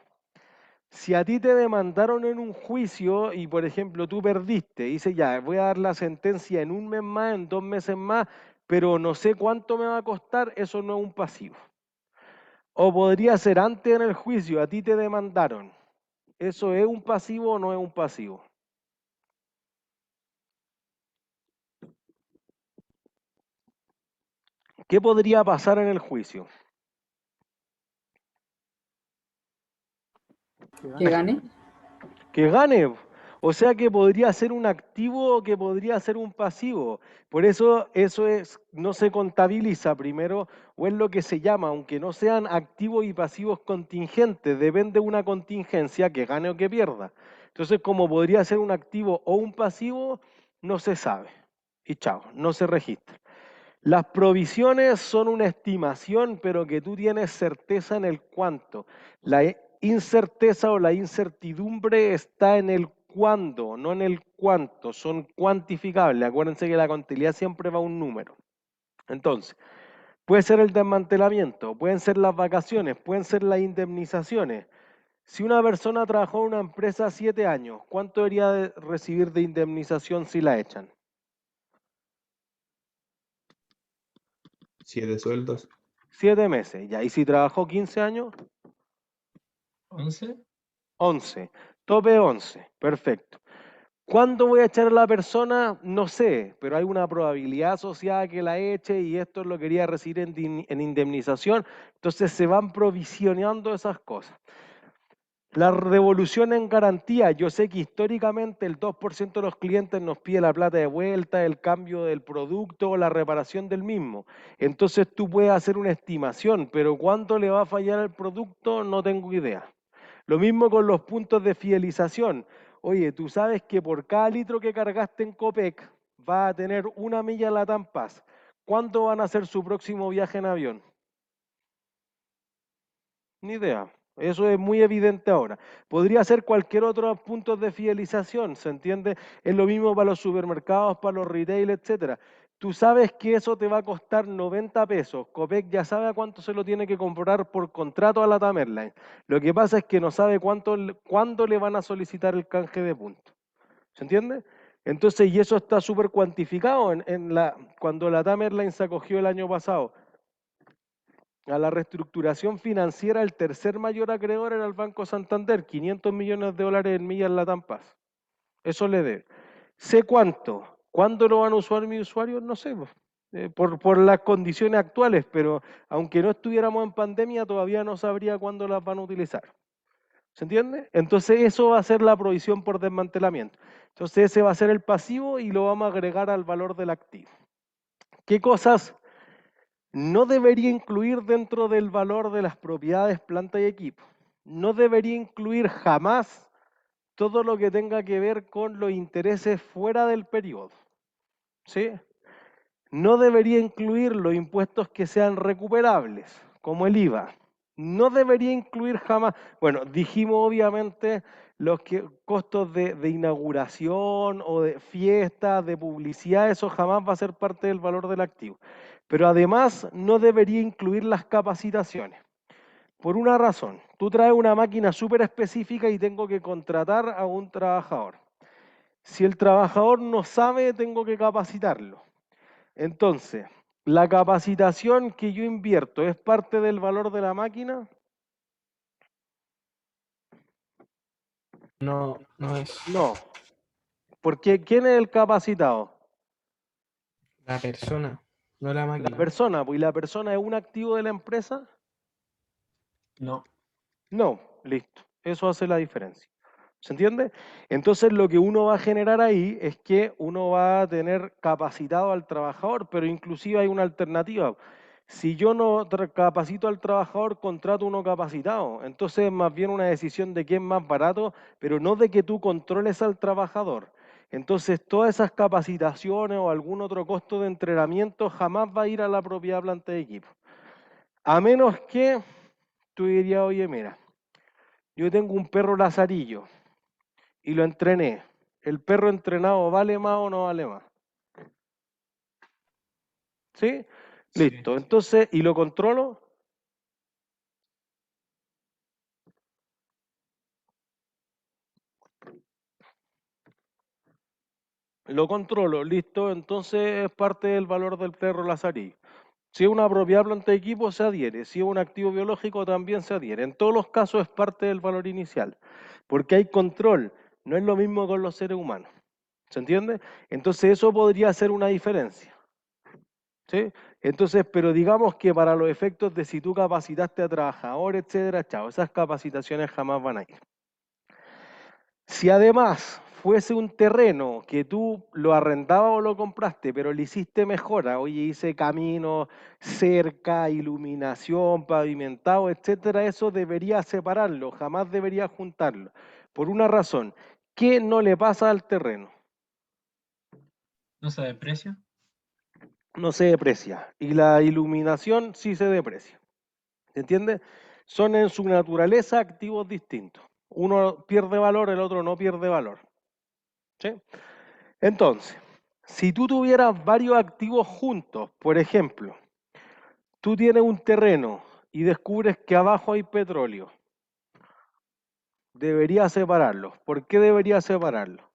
Si a ti te demandaron en un juicio y, por ejemplo, tú perdiste, dices, ya, voy a dar la sentencia en 1 mes más, en 2 meses más, pero no sé cuánto me va a costar, eso no es un pasivo. O podría ser antes en el juicio, a ti te demandaron. ¿Eso es un pasivo o no es un pasivo? ¿Qué podría pasar en el juicio? Que gane. Que gane. O sea que podría ser un activo o que podría ser un pasivo. Por eso no se contabiliza primero, o es lo que se llama, aunque no sean activos y pasivos contingentes, depende de una contingencia que gane o que pierda. Entonces, como podría ser un activo o un pasivo, no se sabe. Y chao, no se registra. Las provisiones son una estimación, pero que tú tienes certeza en el cuánto. La incerteza o la incertidumbre está en el cuándo, no en el cuánto. Son cuantificables. Acuérdense que la contabilidad siempre va a un número. Entonces, puede ser el desmantelamiento, pueden ser las vacaciones, pueden ser las indemnizaciones. Si una persona trabajó en una empresa 7 años, ¿cuánto debería recibir de indemnización si la echan? 7 sueldos. 7 meses, ya. ¿Y si trabajó 15 años? 11. 11. Tope 11. Perfecto. ¿Cuándo voy a echar a la persona? No sé, pero hay una probabilidad asociada que la eche y esto lo quería recibir en indemnización. Entonces se van provisionando esas cosas. La devolución en garantía, yo sé que históricamente el 2% de los clientes nos pide la plata de vuelta, el cambio del producto o la reparación del mismo. Entonces tú puedes hacer una estimación, pero ¿cuánto le va a fallar el producto? No tengo idea. Lo mismo con los puntos de fidelización. Oye, tú sabes que por cada litro que cargaste en Copec va a tener 1 milla Latam Paz. ¿Cuándo van a hacer su próximo viaje en avión? Ni idea. Eso es muy evidente ahora. Podría ser cualquier otro punto de fidelización, ¿se entiende? Es lo mismo para los supermercados, para los retail, etcétera. Tú sabes que eso te va a costar 90 pesos. Copec ya sabe a cuánto se lo tiene que comprar por contrato a la Latam Airlines. Lo que pasa es que no sabe cuándo le van a solicitar el canje de puntos. ¿Se entiende? Entonces, y eso está súper cuantificado cuando la Latam Airlines se acogió el año pasado a la reestructuración financiera, el tercer mayor acreedor era el Banco Santander, 500 millones de dólares en millas Latam Paz. Eso le debe. ¿Sé cuánto? ¿Cuándo lo van a usar mis usuarios? No sé, por las condiciones actuales, pero aunque no estuviéramos en pandemia, todavía no sabría cuándo las van a utilizar. ¿Se entiende? Entonces eso va a ser la provisión por desmantelamiento. Entonces ese va a ser el pasivo y lo vamos a agregar al valor del activo. ¿Qué cosas no debería incluir dentro del valor de las propiedades, planta y equipo? No debería incluir jamás todo lo que tenga que ver con los intereses fuera del periodo. ¿Sí? No debería incluir los impuestos que sean recuperables, como el IVA. No debería incluir jamás, bueno, dijimos obviamente los costos de inauguración o de fiestas, de publicidad, eso jamás va a ser parte del valor del activo. Pero además no debería incluir las capacitaciones. Por una razón, tú traes una máquina súper específica y tengo que contratar a un trabajador. Si el trabajador no sabe, tengo que capacitarlo. Entonces, ¿la capacitación que yo invierto es parte del valor de la máquina? No, no es. No. Porque ¿quién es el capacitado? La persona. no la La máquina. persona, pues, ¿y la persona es un activo de la empresa? No. No, listo. Eso hace la diferencia. ¿Se entiende? Entonces lo que uno va a generar ahí es que uno va a tener capacitado al trabajador, pero inclusive hay una alternativa. Si yo no capacito al trabajador, contrato uno capacitado. Entonces es más bien una decisión de quién es más barato, pero no de que tú controles al trabajador. Entonces todas esas capacitaciones o algún otro costo de entrenamiento jamás va a ir a la propia planta de equipo. A menos que tú dirías, oye, mira, yo tengo un perro lazarillo y lo entrené. ¿El perro entrenado vale más o no vale más? ¿Sí? Sí. Listo. Entonces, ¿y lo controlo? Lo controlo, listo. Entonces es parte del valor del perro lazarillo. Si es una propiedad planta de equipo, se adhiere. Si es un activo biológico, también se adhiere. En todos los casos es parte del valor inicial. Porque hay control. No es lo mismo con los seres humanos. ¿Se entiende? Entonces eso podría ser una diferencia. ¿Sí? Entonces, pero digamos que para los efectos de si tú capacitaste a trabajadores, etcétera, chao, esas capacitaciones jamás van a ir. Si además fuese un terreno que tú lo arrendabas o lo compraste, pero le hiciste mejora, oye, hice camino, cerca, iluminación, pavimentado, etcétera, eso debería separarlo, jamás debería juntarlo. Por una razón, ¿qué no le pasa al terreno? ¿No se deprecia? No se deprecia. Y la iluminación sí se deprecia. ¿Se entiende? Son en su naturaleza activos distintos. Uno pierde valor, el otro no pierde valor. ¿Sí? Entonces, si tú tuvieras varios activos juntos, por ejemplo, tú tienes un terreno y descubres que abajo hay petróleo, deberías separarlos. ¿Por qué deberías separarlos?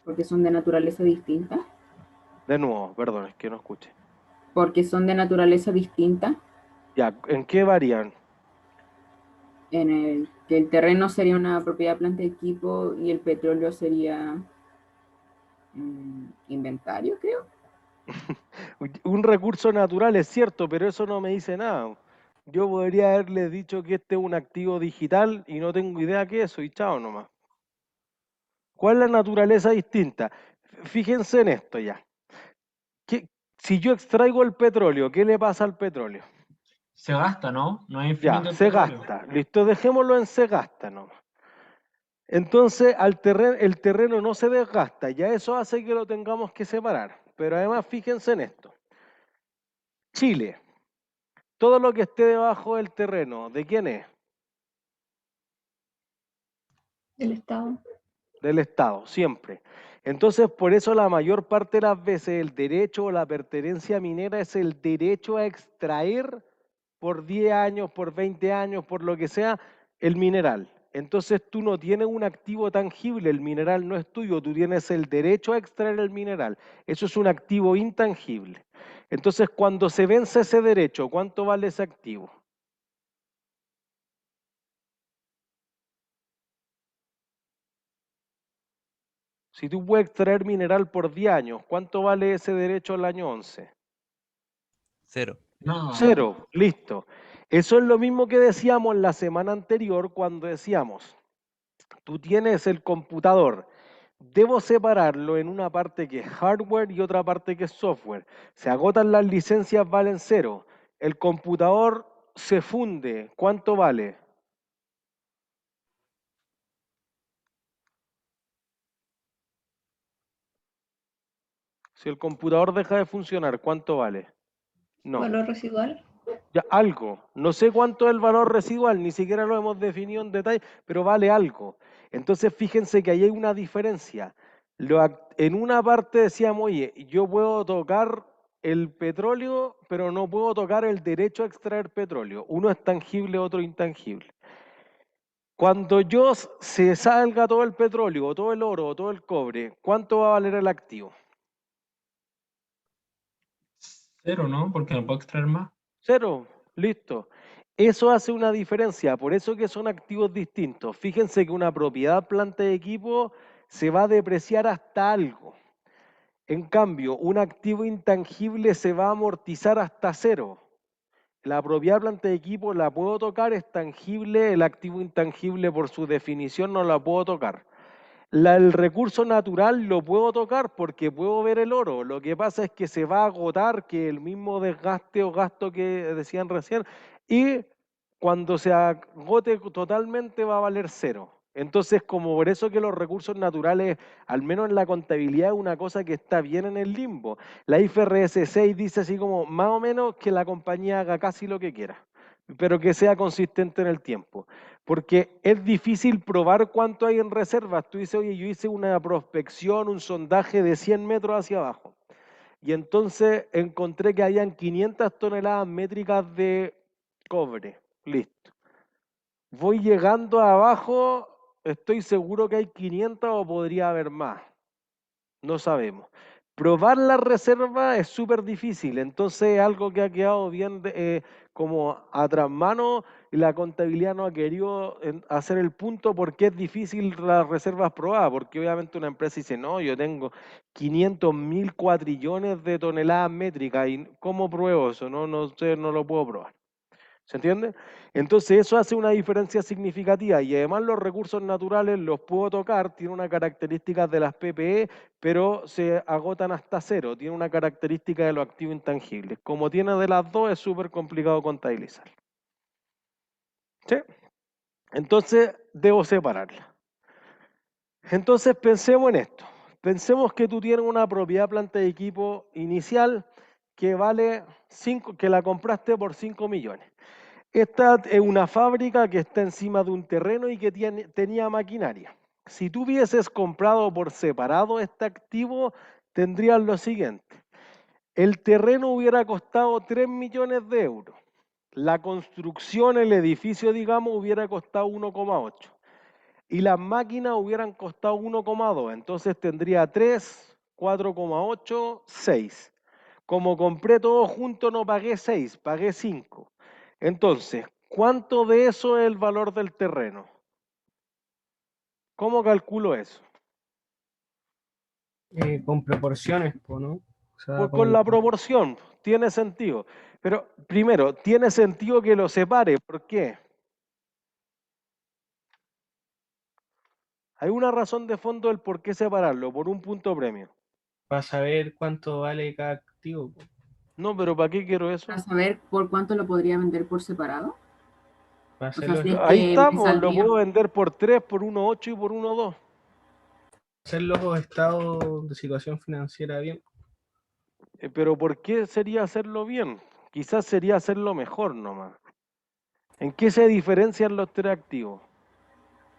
Porque son de naturaleza distinta. De nuevo, perdón, es que no escuché. Porque son de naturaleza distinta. Ya, ¿en qué varían? En el que el terreno sería una propiedad planta de equipo y el petróleo sería inventario, creo. Un recurso natural es cierto, pero eso no me dice nada. Yo podría haberle dicho que este es un activo digital y no tengo idea qué es eso y chao nomás. ¿Cuál es la naturaleza distinta? Fíjense en esto ya. Si yo extraigo el petróleo, ¿qué le pasa al petróleo? Se gasta, ¿no? No es Ya, infinito el se petróleo. gasta. Listo, dejémoslo en se gasta nomás. Entonces, el terreno no se desgasta, ya eso hace que lo tengamos que separar. Pero además, fíjense en esto. Chile, todo lo que esté debajo del terreno, ¿de quién es? Del Estado. Del Estado, siempre. Entonces, por eso la mayor parte de las veces el derecho o la pertenencia minera es el derecho a extraer por 10 años, por 20 años, por lo que sea, el mineral. Entonces tú no tienes un activo tangible, el mineral no es tuyo, tú tienes el derecho a extraer el mineral. Eso es un activo intangible. Entonces, cuando se vence ese derecho, ¿cuánto vale ese activo? Si tú puedes extraer mineral por 10 años, ¿cuánto vale ese derecho al año 11? 0. No. 0, listo. Eso es lo mismo que decíamos la semana anterior cuando decíamos, tú tienes el computador, debo separarlo en una parte que es hardware y otra parte que es software. Se agotan las licencias, valen 0. El computador se funde, ¿cuánto vale? Si el computador deja de funcionar, ¿cuánto vale? No. Valor residual. Ya, algo. No sé cuánto es el valor residual, ni siquiera lo hemos definido en detalle, pero vale algo. Entonces fíjense que ahí hay una diferencia. En una parte decíamos, oye, yo puedo tocar el petróleo, pero no puedo tocar el derecho a extraer petróleo. Uno es tangible, otro intangible. Cuando se salga todo el petróleo, todo el oro, o todo el cobre, ¿cuánto va a valer el activo? 0, ¿no? Porque no puedo extraer más. 0, listo. Eso hace una diferencia, por eso que son activos distintos. Fíjense que una propiedad planta de equipo se va a depreciar hasta algo. En cambio, un activo intangible se va a amortizar hasta cero. La propiedad planta de equipo la puedo tocar, es tangible, el activo intangible por su definición no la puedo tocar. El recurso natural lo puedo tocar porque puedo ver el oro. Lo que pasa es que se va a agotar, que el mismo desgaste o gasto que decían recién, y cuando se agote totalmente va a valer cero. Entonces, como por eso que los recursos naturales, al menos en la contabilidad, es una cosa que está bien en el limbo. La IFRS 6 dice así como, más o menos, que la compañía haga casi lo que quiera, pero que sea consistente en el tiempo. Porque es difícil probar cuánto hay en reservas. Tú dices, oye, yo hice una prospección, un sondaje de 100 metros hacia abajo. Y entonces encontré que habían 500 toneladas métricas de cobre. Listo. Voy llegando abajo, estoy seguro que hay 500 o podría haber más. No sabemos. Probar la reserva es súper difícil, entonces es algo que ha quedado bien como a mano y la contabilidad no ha querido hacer el punto porque es difícil las reservas probadas, porque obviamente una empresa dice, no, yo tengo 500.000 cuatrillones de toneladas métricas y ¿cómo pruebo eso? No sé, no lo puedo probar. ¿Se entiende? Entonces eso hace una diferencia significativa y además los recursos naturales los puedo tocar, tiene una característica de las PPE, pero se agotan hasta cero, tiene una característica de los activos intangibles. Como tiene de las dos es súper complicado contabilizar. ¿Sí? Entonces debo separarla. Entonces pensemos en esto. Pensemos que tú tienes una propiedad planta de equipo inicial que vale 5, que la compraste por 5 millones. Esta es una fábrica que está encima de un terreno y que tenía maquinaria. Si tú hubieses comprado por separado este activo, tendrías lo siguiente. El terreno hubiera costado 3 millones de euros. La construcción, el edificio, digamos, hubiera costado 1,8. Y las máquinas hubieran costado 1,2. Entonces tendría 3, 4,8, 6. Como compré todo junto, no pagué 6, pagué 5. Entonces, ¿cuánto de eso es el valor del terreno? ¿Cómo calculo eso? Con proporciones, ¿no? O sea, Pues con la proporción, tiene sentido. Pero primero, tiene sentido que lo separe. ¿Por qué? Hay una razón de fondo del por qué separarlo, por un punto premio. Para saber cuánto vale cada activo. No, pero ¿para qué quiero eso? Para saber por cuánto lo podría vender por separado. Para O sea, hacerlo, si es Ahí que está, me pues, lo saldría. puedo vender por 3, por 1,8 y por 1,2. hacer los estados de situación financiera bien. Pero ¿por qué sería hacerlo bien? Quizás sería hacerlo mejor nomás. ¿En qué se diferencian los tres activos?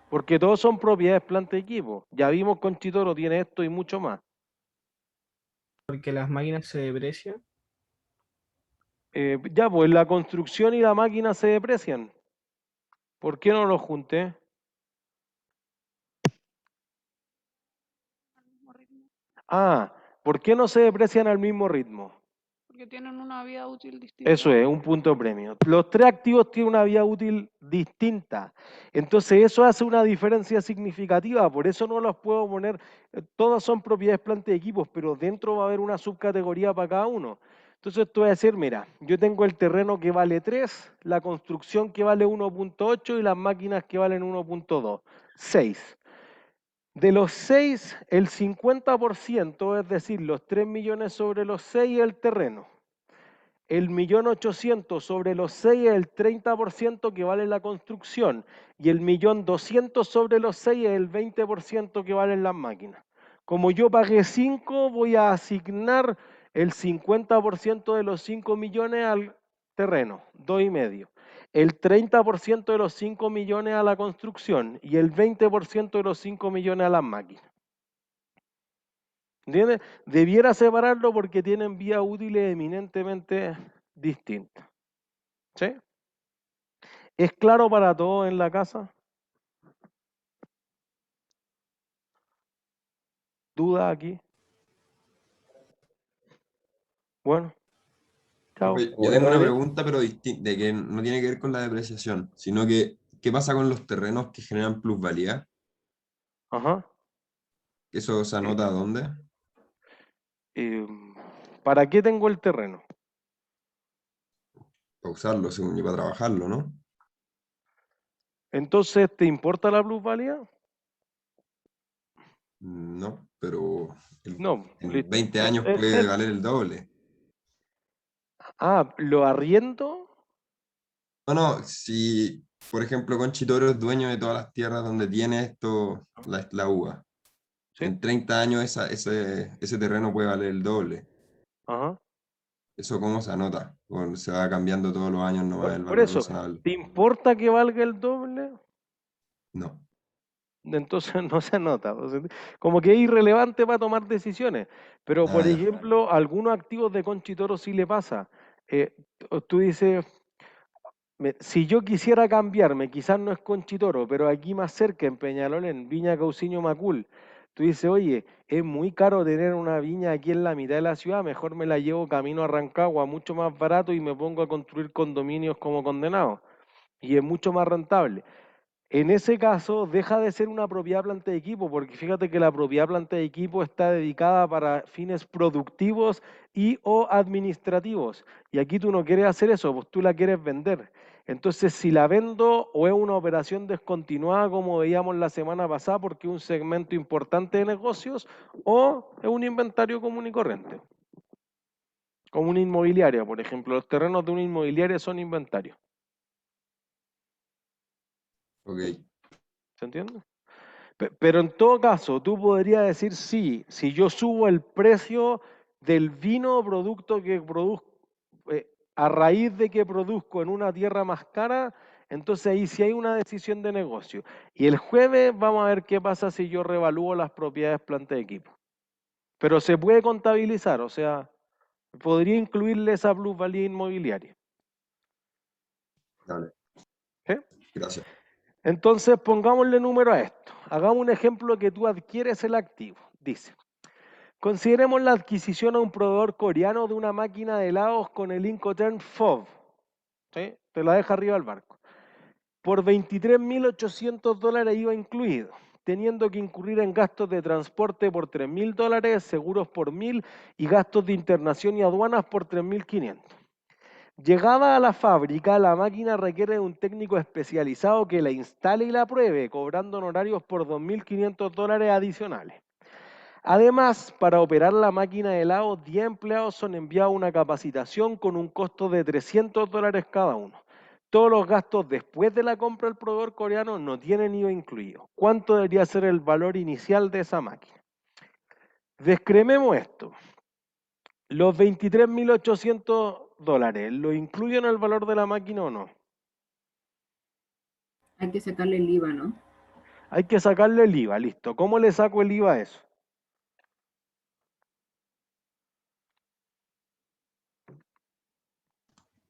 Porque todos son propiedades planta y equipo. Ya vimos con Chitoro, tiene esto y mucho más. Porque las máquinas se deprecian. Ya, pues la construcción y la máquina se deprecian. ¿Por qué no los junté? Al mismo ritmo, Ah, ¿por qué no se deprecian al mismo ritmo? porque tienen una vida útil distinta. Eso es, un punto premio. Los tres activos tienen una vida útil distinta. Entonces eso hace una diferencia significativa. Por eso no los puedo poner, todas son propiedades planta y equipos, pero dentro va a haber una subcategoría para cada uno. Entonces tú vas a decir, mira, yo tengo el terreno que vale 3, la construcción que vale 1,8 y las máquinas que valen 1,2, 6. De los 6, el 50%, es decir, los 3 millones sobre los 6 es el terreno. El 1.800.000 sobre los 6 es el 30% que vale la construcción y el 1.200.000 sobre los 6 es el 20% que valen las máquinas. Como yo pagué 5, voy a asignar el 50% de los 5 millones al terreno, 2,5. El 30% de los 5 millones a la construcción y el 20% de los 5 millones a las máquinas. ¿Entiendes? Debiera separarlo porque tienen vías útiles eminentemente distintas. ¿Sí? ¿Es claro para todos en la casa? ¿Duda aquí? Bueno. Chao. Profe, yo tengo una pregunta, pero de que no tiene que ver con la depreciación, sino que, ¿qué pasa con los terrenos que generan plusvalía? Ajá. ¿Eso se anota dónde? ¿Para qué tengo el terreno? Para usarlo, según yo, para trabajarlo, ¿no? Entonces, ¿te importa la plusvalía? No, pero No, en listo. 20 años puede valer el doble. ¿Lo arriendo? No, si, por ejemplo, Conchitoro es dueño de todas las tierras donde tiene esto, la uva. ¿Sí? En 30 años ese terreno puede valer el doble. Ajá. ¿Eso cómo se anota? ¿O se va cambiando todos los años nomás el Por valor eso, razonable? ¿te importa que valga el doble? No. Entonces no se anota. Entonces, como que es irrelevante para tomar decisiones. Pero, por Ah, ya. ejemplo, algunos activos de Conchitoro sí le pasa. Tú dices, si yo quisiera cambiarme, quizás no es Conchitoro, pero aquí más cerca, en Peñalol, en Viña Cauciño Macul, tú dices, oye, es muy caro tener una viña aquí en la mitad de la ciudad, mejor me la llevo camino a Rancagua, mucho más barato y me pongo a construir condominios como condenado. Y es mucho más rentable. En ese caso, deja de ser una propiedad planta de equipo, porque fíjate que la propiedad planta de equipo está dedicada para fines productivos y o administrativos. Y aquí tú no quieres hacer eso, pues tú la quieres vender. Entonces, si la vendo o es una operación descontinuada, como veíamos la semana pasada, porque es un segmento importante de negocios, o es un inventario común y corriente. Como una inmobiliaria, por ejemplo. Los terrenos de una inmobiliaria son inventarios. Ok. ¿Se entiende? Pero en todo caso, tú podrías decir, sí, si yo subo el precio del vino o producto que produzco, a raíz de que produzco en una tierra más cara, entonces ahí sí hay una decisión de negocio. Y el jueves vamos a ver qué pasa si yo revalúo las propiedades planta de equipo. Pero se puede contabilizar, o sea, podría incluirle esa plusvalía inmobiliaria. Dale. ¿Sí? Gracias. Entonces pongámosle número a esto. Hagamos un ejemplo que tú adquieres el activo. Dice, consideremos la adquisición a un proveedor coreano de una máquina de helados con el Incoterm FOB. ¿Sí? Te la deja arriba del barco. Por $23.800 IVA incluido, teniendo que incurrir en gastos de transporte por $3.000, seguros por $1.000 y gastos de internación y aduanas por $3.500. Llegada a la fábrica, la máquina requiere de un técnico especializado que la instale y la pruebe, cobrando honorarios por $2.500 adicionales. Además, para operar la máquina de helado, 10 empleados son enviados a una capacitación con un costo de $300 cada uno. Todos los gastos después de la compra del proveedor coreano no tienen IVA incluido. ¿Cuánto debería ser el valor inicial de esa máquina? Descrememos esto. Los $23.800, ¿lo incluyo en el valor de la máquina o no? Hay que sacarle el IVA, ¿no? Hay que sacarle el IVA, listo. ¿Cómo le saco el IVA a eso?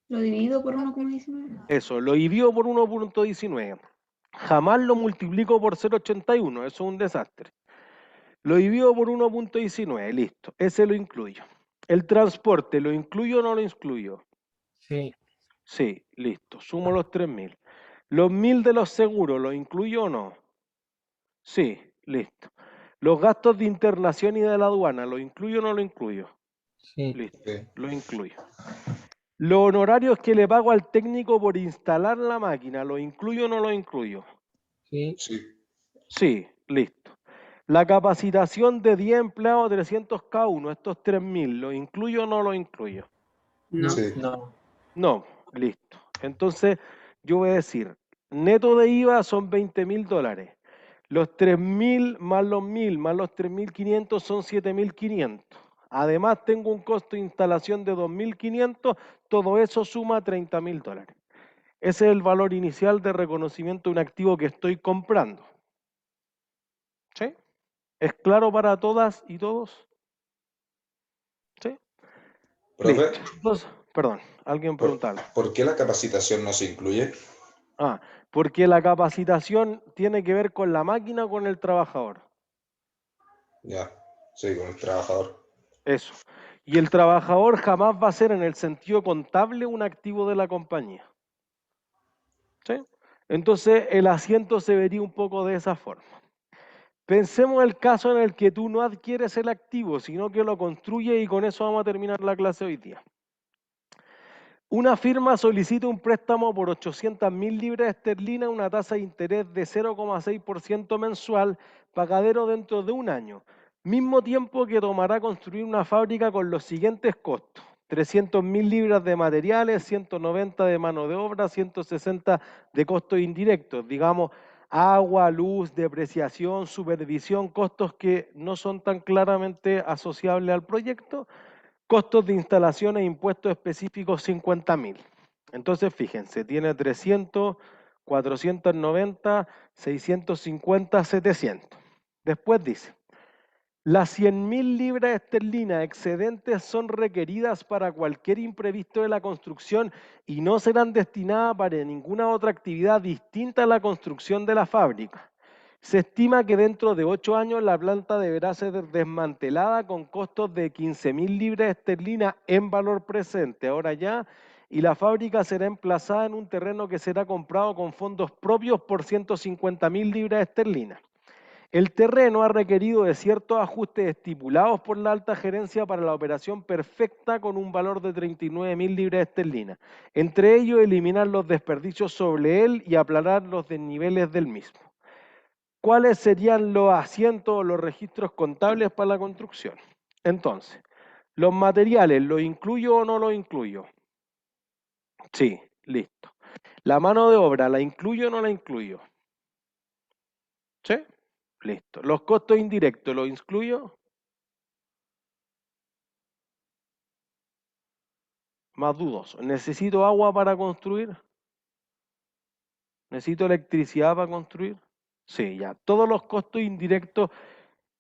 Lo divido por 1,19. Eso, lo divido por 1.19. Jamás lo multiplico por 0.81, eso es un desastre. Lo divido por 1.19, listo. Ese lo incluyo. El transporte, ¿lo incluyo o no lo incluyo? Sí. Sí, listo. Sumo los 3.000. Los 1.000 de los seguros, ¿lo incluyo o no? Sí, listo. Los gastos de internación y de la aduana, ¿lo incluyo o no lo incluyo? Sí. Listo, lo incluyo. Los honorarios que le pago al técnico por instalar la máquina, ¿lo incluyo o no lo incluyo? Sí. Sí, listo. La capacitación de 10 empleados, 300 cada uno, estos 3.000, ¿lo incluyo o no lo incluyo? No. No. No, listo. Entonces, yo voy a decir, neto de IVA son $20.000. Los 3.000 más los 1.000 más los 3.500 son 7.500. Además, tengo un costo de instalación de 2.500, todo eso suma $30.000. Ese es el valor inicial de reconocimiento de un activo que estoy comprando. ¿Sí? ¿Es claro para todas y todos? ¿Sí? Profe, Listo. Entonces, perdón, alguien preguntaba. ¿por qué la capacitación no se incluye? Porque la capacitación tiene que ver con la máquina o con el trabajador. Ya, sí, con el trabajador. Eso. Y el trabajador jamás va a ser en el sentido contable un activo de la compañía. ¿Sí? Entonces el asiento se vería un poco de esa forma. Pensemos el caso en el que tú no adquieres el activo, sino que lo construyes y con eso vamos a terminar la clase hoy día. Una firma solicita un préstamo por 800.000 libras esterlinas, una tasa de interés de 0,6% mensual, pagadero dentro de un año. Mismo tiempo que tomará construir una fábrica con los siguientes costos. 300.000 libras de materiales, 190 de mano de obra, 160 de costos indirectos, digamos agua, luz, depreciación, supervisión, costos que no son tan claramente asociables al proyecto. Costos de instalación e impuestos específicos 50.000. Entonces, fíjense, tiene 300, 490, 650, 700. Después dice, las 100.000 libras esterlinas excedentes son requeridas para cualquier imprevisto de la construcción y no serán destinadas para ninguna otra actividad distinta a la construcción de la fábrica. Se estima que dentro de 8 años la planta deberá ser desmantelada con costos de 15.000 libras esterlinas en valor presente, ahora ya, y la fábrica será emplazada en un terreno que será comprado con fondos propios por 150.000 libras esterlinas. El terreno ha requerido de ciertos ajustes estipulados por la alta gerencia para la operación perfecta con un valor de 39.000 libras esterlinas. Entre ellos, eliminar los desperdicios sobre él y aplanar los desniveles del mismo. ¿Cuáles serían los asientos o los registros contables para la construcción? Entonces, ¿los materiales los incluyo o no los incluyo? Sí, listo. ¿La mano de obra la incluyo o no la incluyo? ¿Sí? Listo. ¿Los costos indirectos los incluyo? Más dudoso. ¿Necesito agua para construir? ¿Necesito electricidad para construir? Sí, ya. Todos los costos indirectos,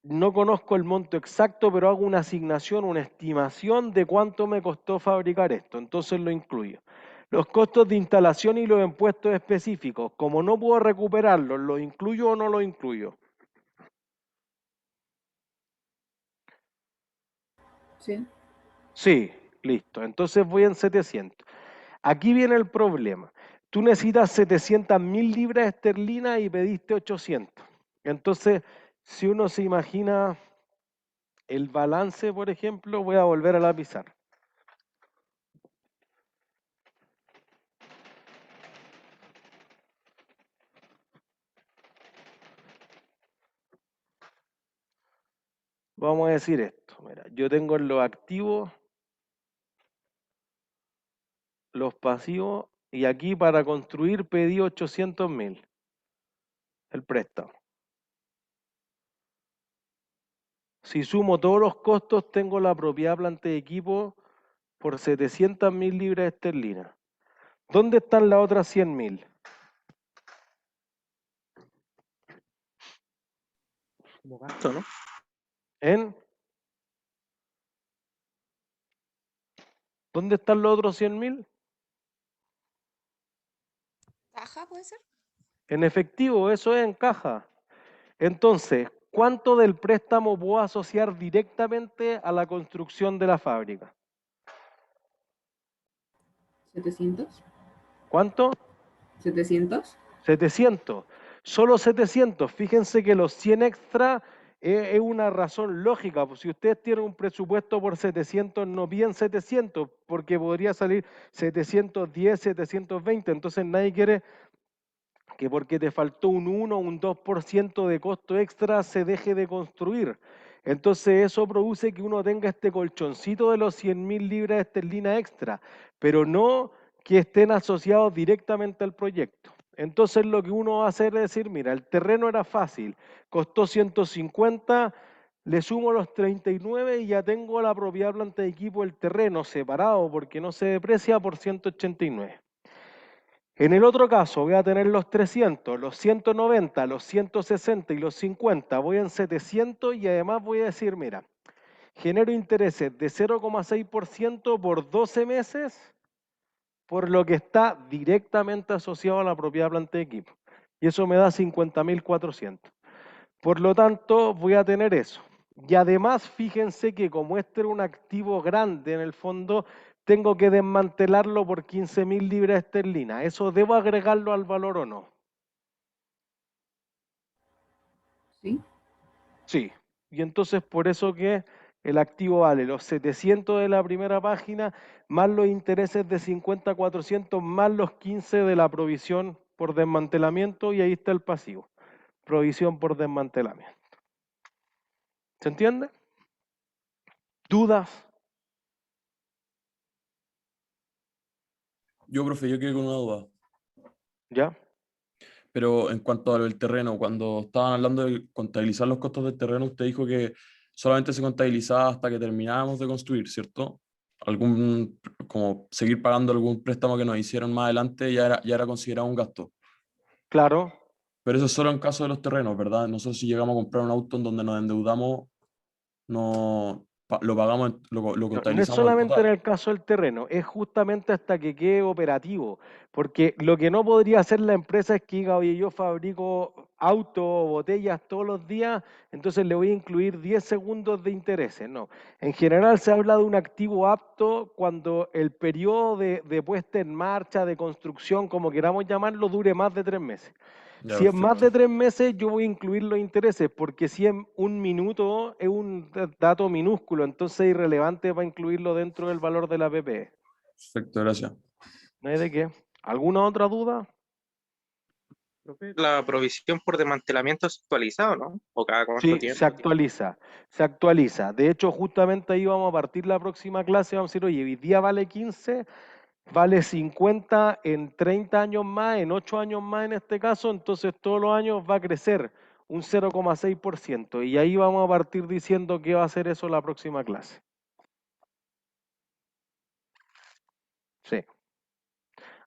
no conozco el monto exacto, pero hago una asignación, una estimación de cuánto me costó fabricar esto. Entonces lo incluyo. Los costos de instalación y los impuestos específicos, como no puedo recuperarlos, ¿los incluyo o no los incluyo? Sí. Sí, listo. Entonces voy en 700. Aquí viene el problema. Tú necesitas 700.000 libras esterlinas y pediste 800. Entonces, si uno se imagina el balance, por ejemplo, voy a volver a la pizarra. Vamos a decir esto. Mira, yo tengo los activos, los pasivos, y aquí para construir pedí 800.000. El préstamo. Si sumo todos los costos, tengo la propiedad planta de equipo por 700.000 libras esterlinas. ¿Dónde están las otras 100.000? Como gasto, ¿no? ¿Dónde están los otros 100.000? ¿Caja puede ser? En efectivo, eso es en caja. Entonces, ¿cuánto del préstamo puedo asociar directamente a la construcción de la fábrica? 700. ¿Cuánto? 700. 700. Solo 700. Fíjense que los 100 extra es una razón lógica. Pues si ustedes tienen un presupuesto por 700, no piden 700, porque podría salir 710, 720. Entonces nadie quiere que porque te faltó un 1 o un 2% de costo extra se deje de construir. Entonces eso produce que uno tenga este colchoncito de los 100.000 libras esterlinas extra, pero no que estén asociados directamente al proyecto. Entonces lo que uno va a hacer es decir, mira, el terreno era fácil, costó 150, le sumo los 39 y ya tengo la propiedad planta de equipo del terreno separado porque no se deprecia por 189. En el otro caso voy a tener los 300, los 190, los 160 y los 50, voy en 700 y además voy a decir, mira, genero intereses de 0,6% por 12 meses por lo que está directamente asociado a la propiedad planta de equipo. Y eso me da 50.400. Por lo tanto, voy a tener eso. Y además, fíjense que como este era un activo grande en el fondo, tengo que desmantelarlo por 15.000 libras esterlinas. ¿Eso debo agregarlo al valor o no? Sí. Sí, y entonces por eso que el activo vale los 700 de la primera página, más los intereses de 50 a 400, más los 15 de la provisión por desmantelamiento, y ahí está el pasivo. Provisión por desmantelamiento. ¿Se entiende? ¿Dudas? Profe, yo quedé con una duda. ¿Ya? Pero en cuanto al terreno, cuando estaban hablando de contabilizar los costos del terreno, usted dijo que solamente se contabilizaba hasta que terminábamos de construir, ¿cierto? Como seguir pagando algún préstamo que nos hicieron más adelante ya era considerado un gasto. Claro. Pero eso es solo en caso de los terrenos, ¿verdad? Nosotros si llegamos a comprar un auto en donde nos endeudamos, lo pagamos, lo No es contabilizamos al solamente en total. el caso del terreno, es justamente hasta que quede operativo, porque lo que no podría hacer la empresa es que diga, oye, yo fabrico autos o botellas todos los días, entonces le voy a incluir 10 segundos de intereses. No, en general se habla de un activo apto cuando el periodo de puesta en marcha, de construcción, como queramos llamarlo, dure más de 3 meses. Ya, Si es más de perfecto. 3 meses, yo voy a incluir los intereses, porque si es un minuto, es un dato minúsculo, entonces es irrelevante para incluirlo dentro del valor de la PPE. Perfecto, gracias. ¿No hay de qué? ¿Alguna otra duda? La provisión por desmantelamiento se actualiza, ¿o no? ¿O cada cuánto Sí, tiempo? se actualiza, se actualiza. De hecho, justamente ahí vamos a partir la próxima clase, vamos a decir, oye, hoy día vale 15, vale 50 en 30 años más, en 8 años más en este caso, entonces todos los años va a crecer un 0,6%. Y ahí vamos a partir diciendo qué va a ser eso la próxima clase. Sí.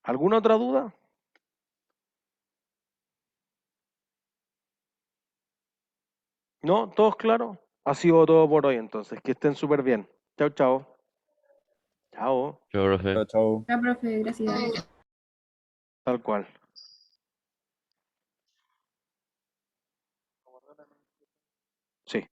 ¿Alguna otra duda? ¿No? ¿Todos claros? Ha sido todo por hoy entonces. Que estén súper bien. Chao, chao. Chao. Chao, profe. Chao, chao. Ya, profe, gracias. Tal cual. Sí.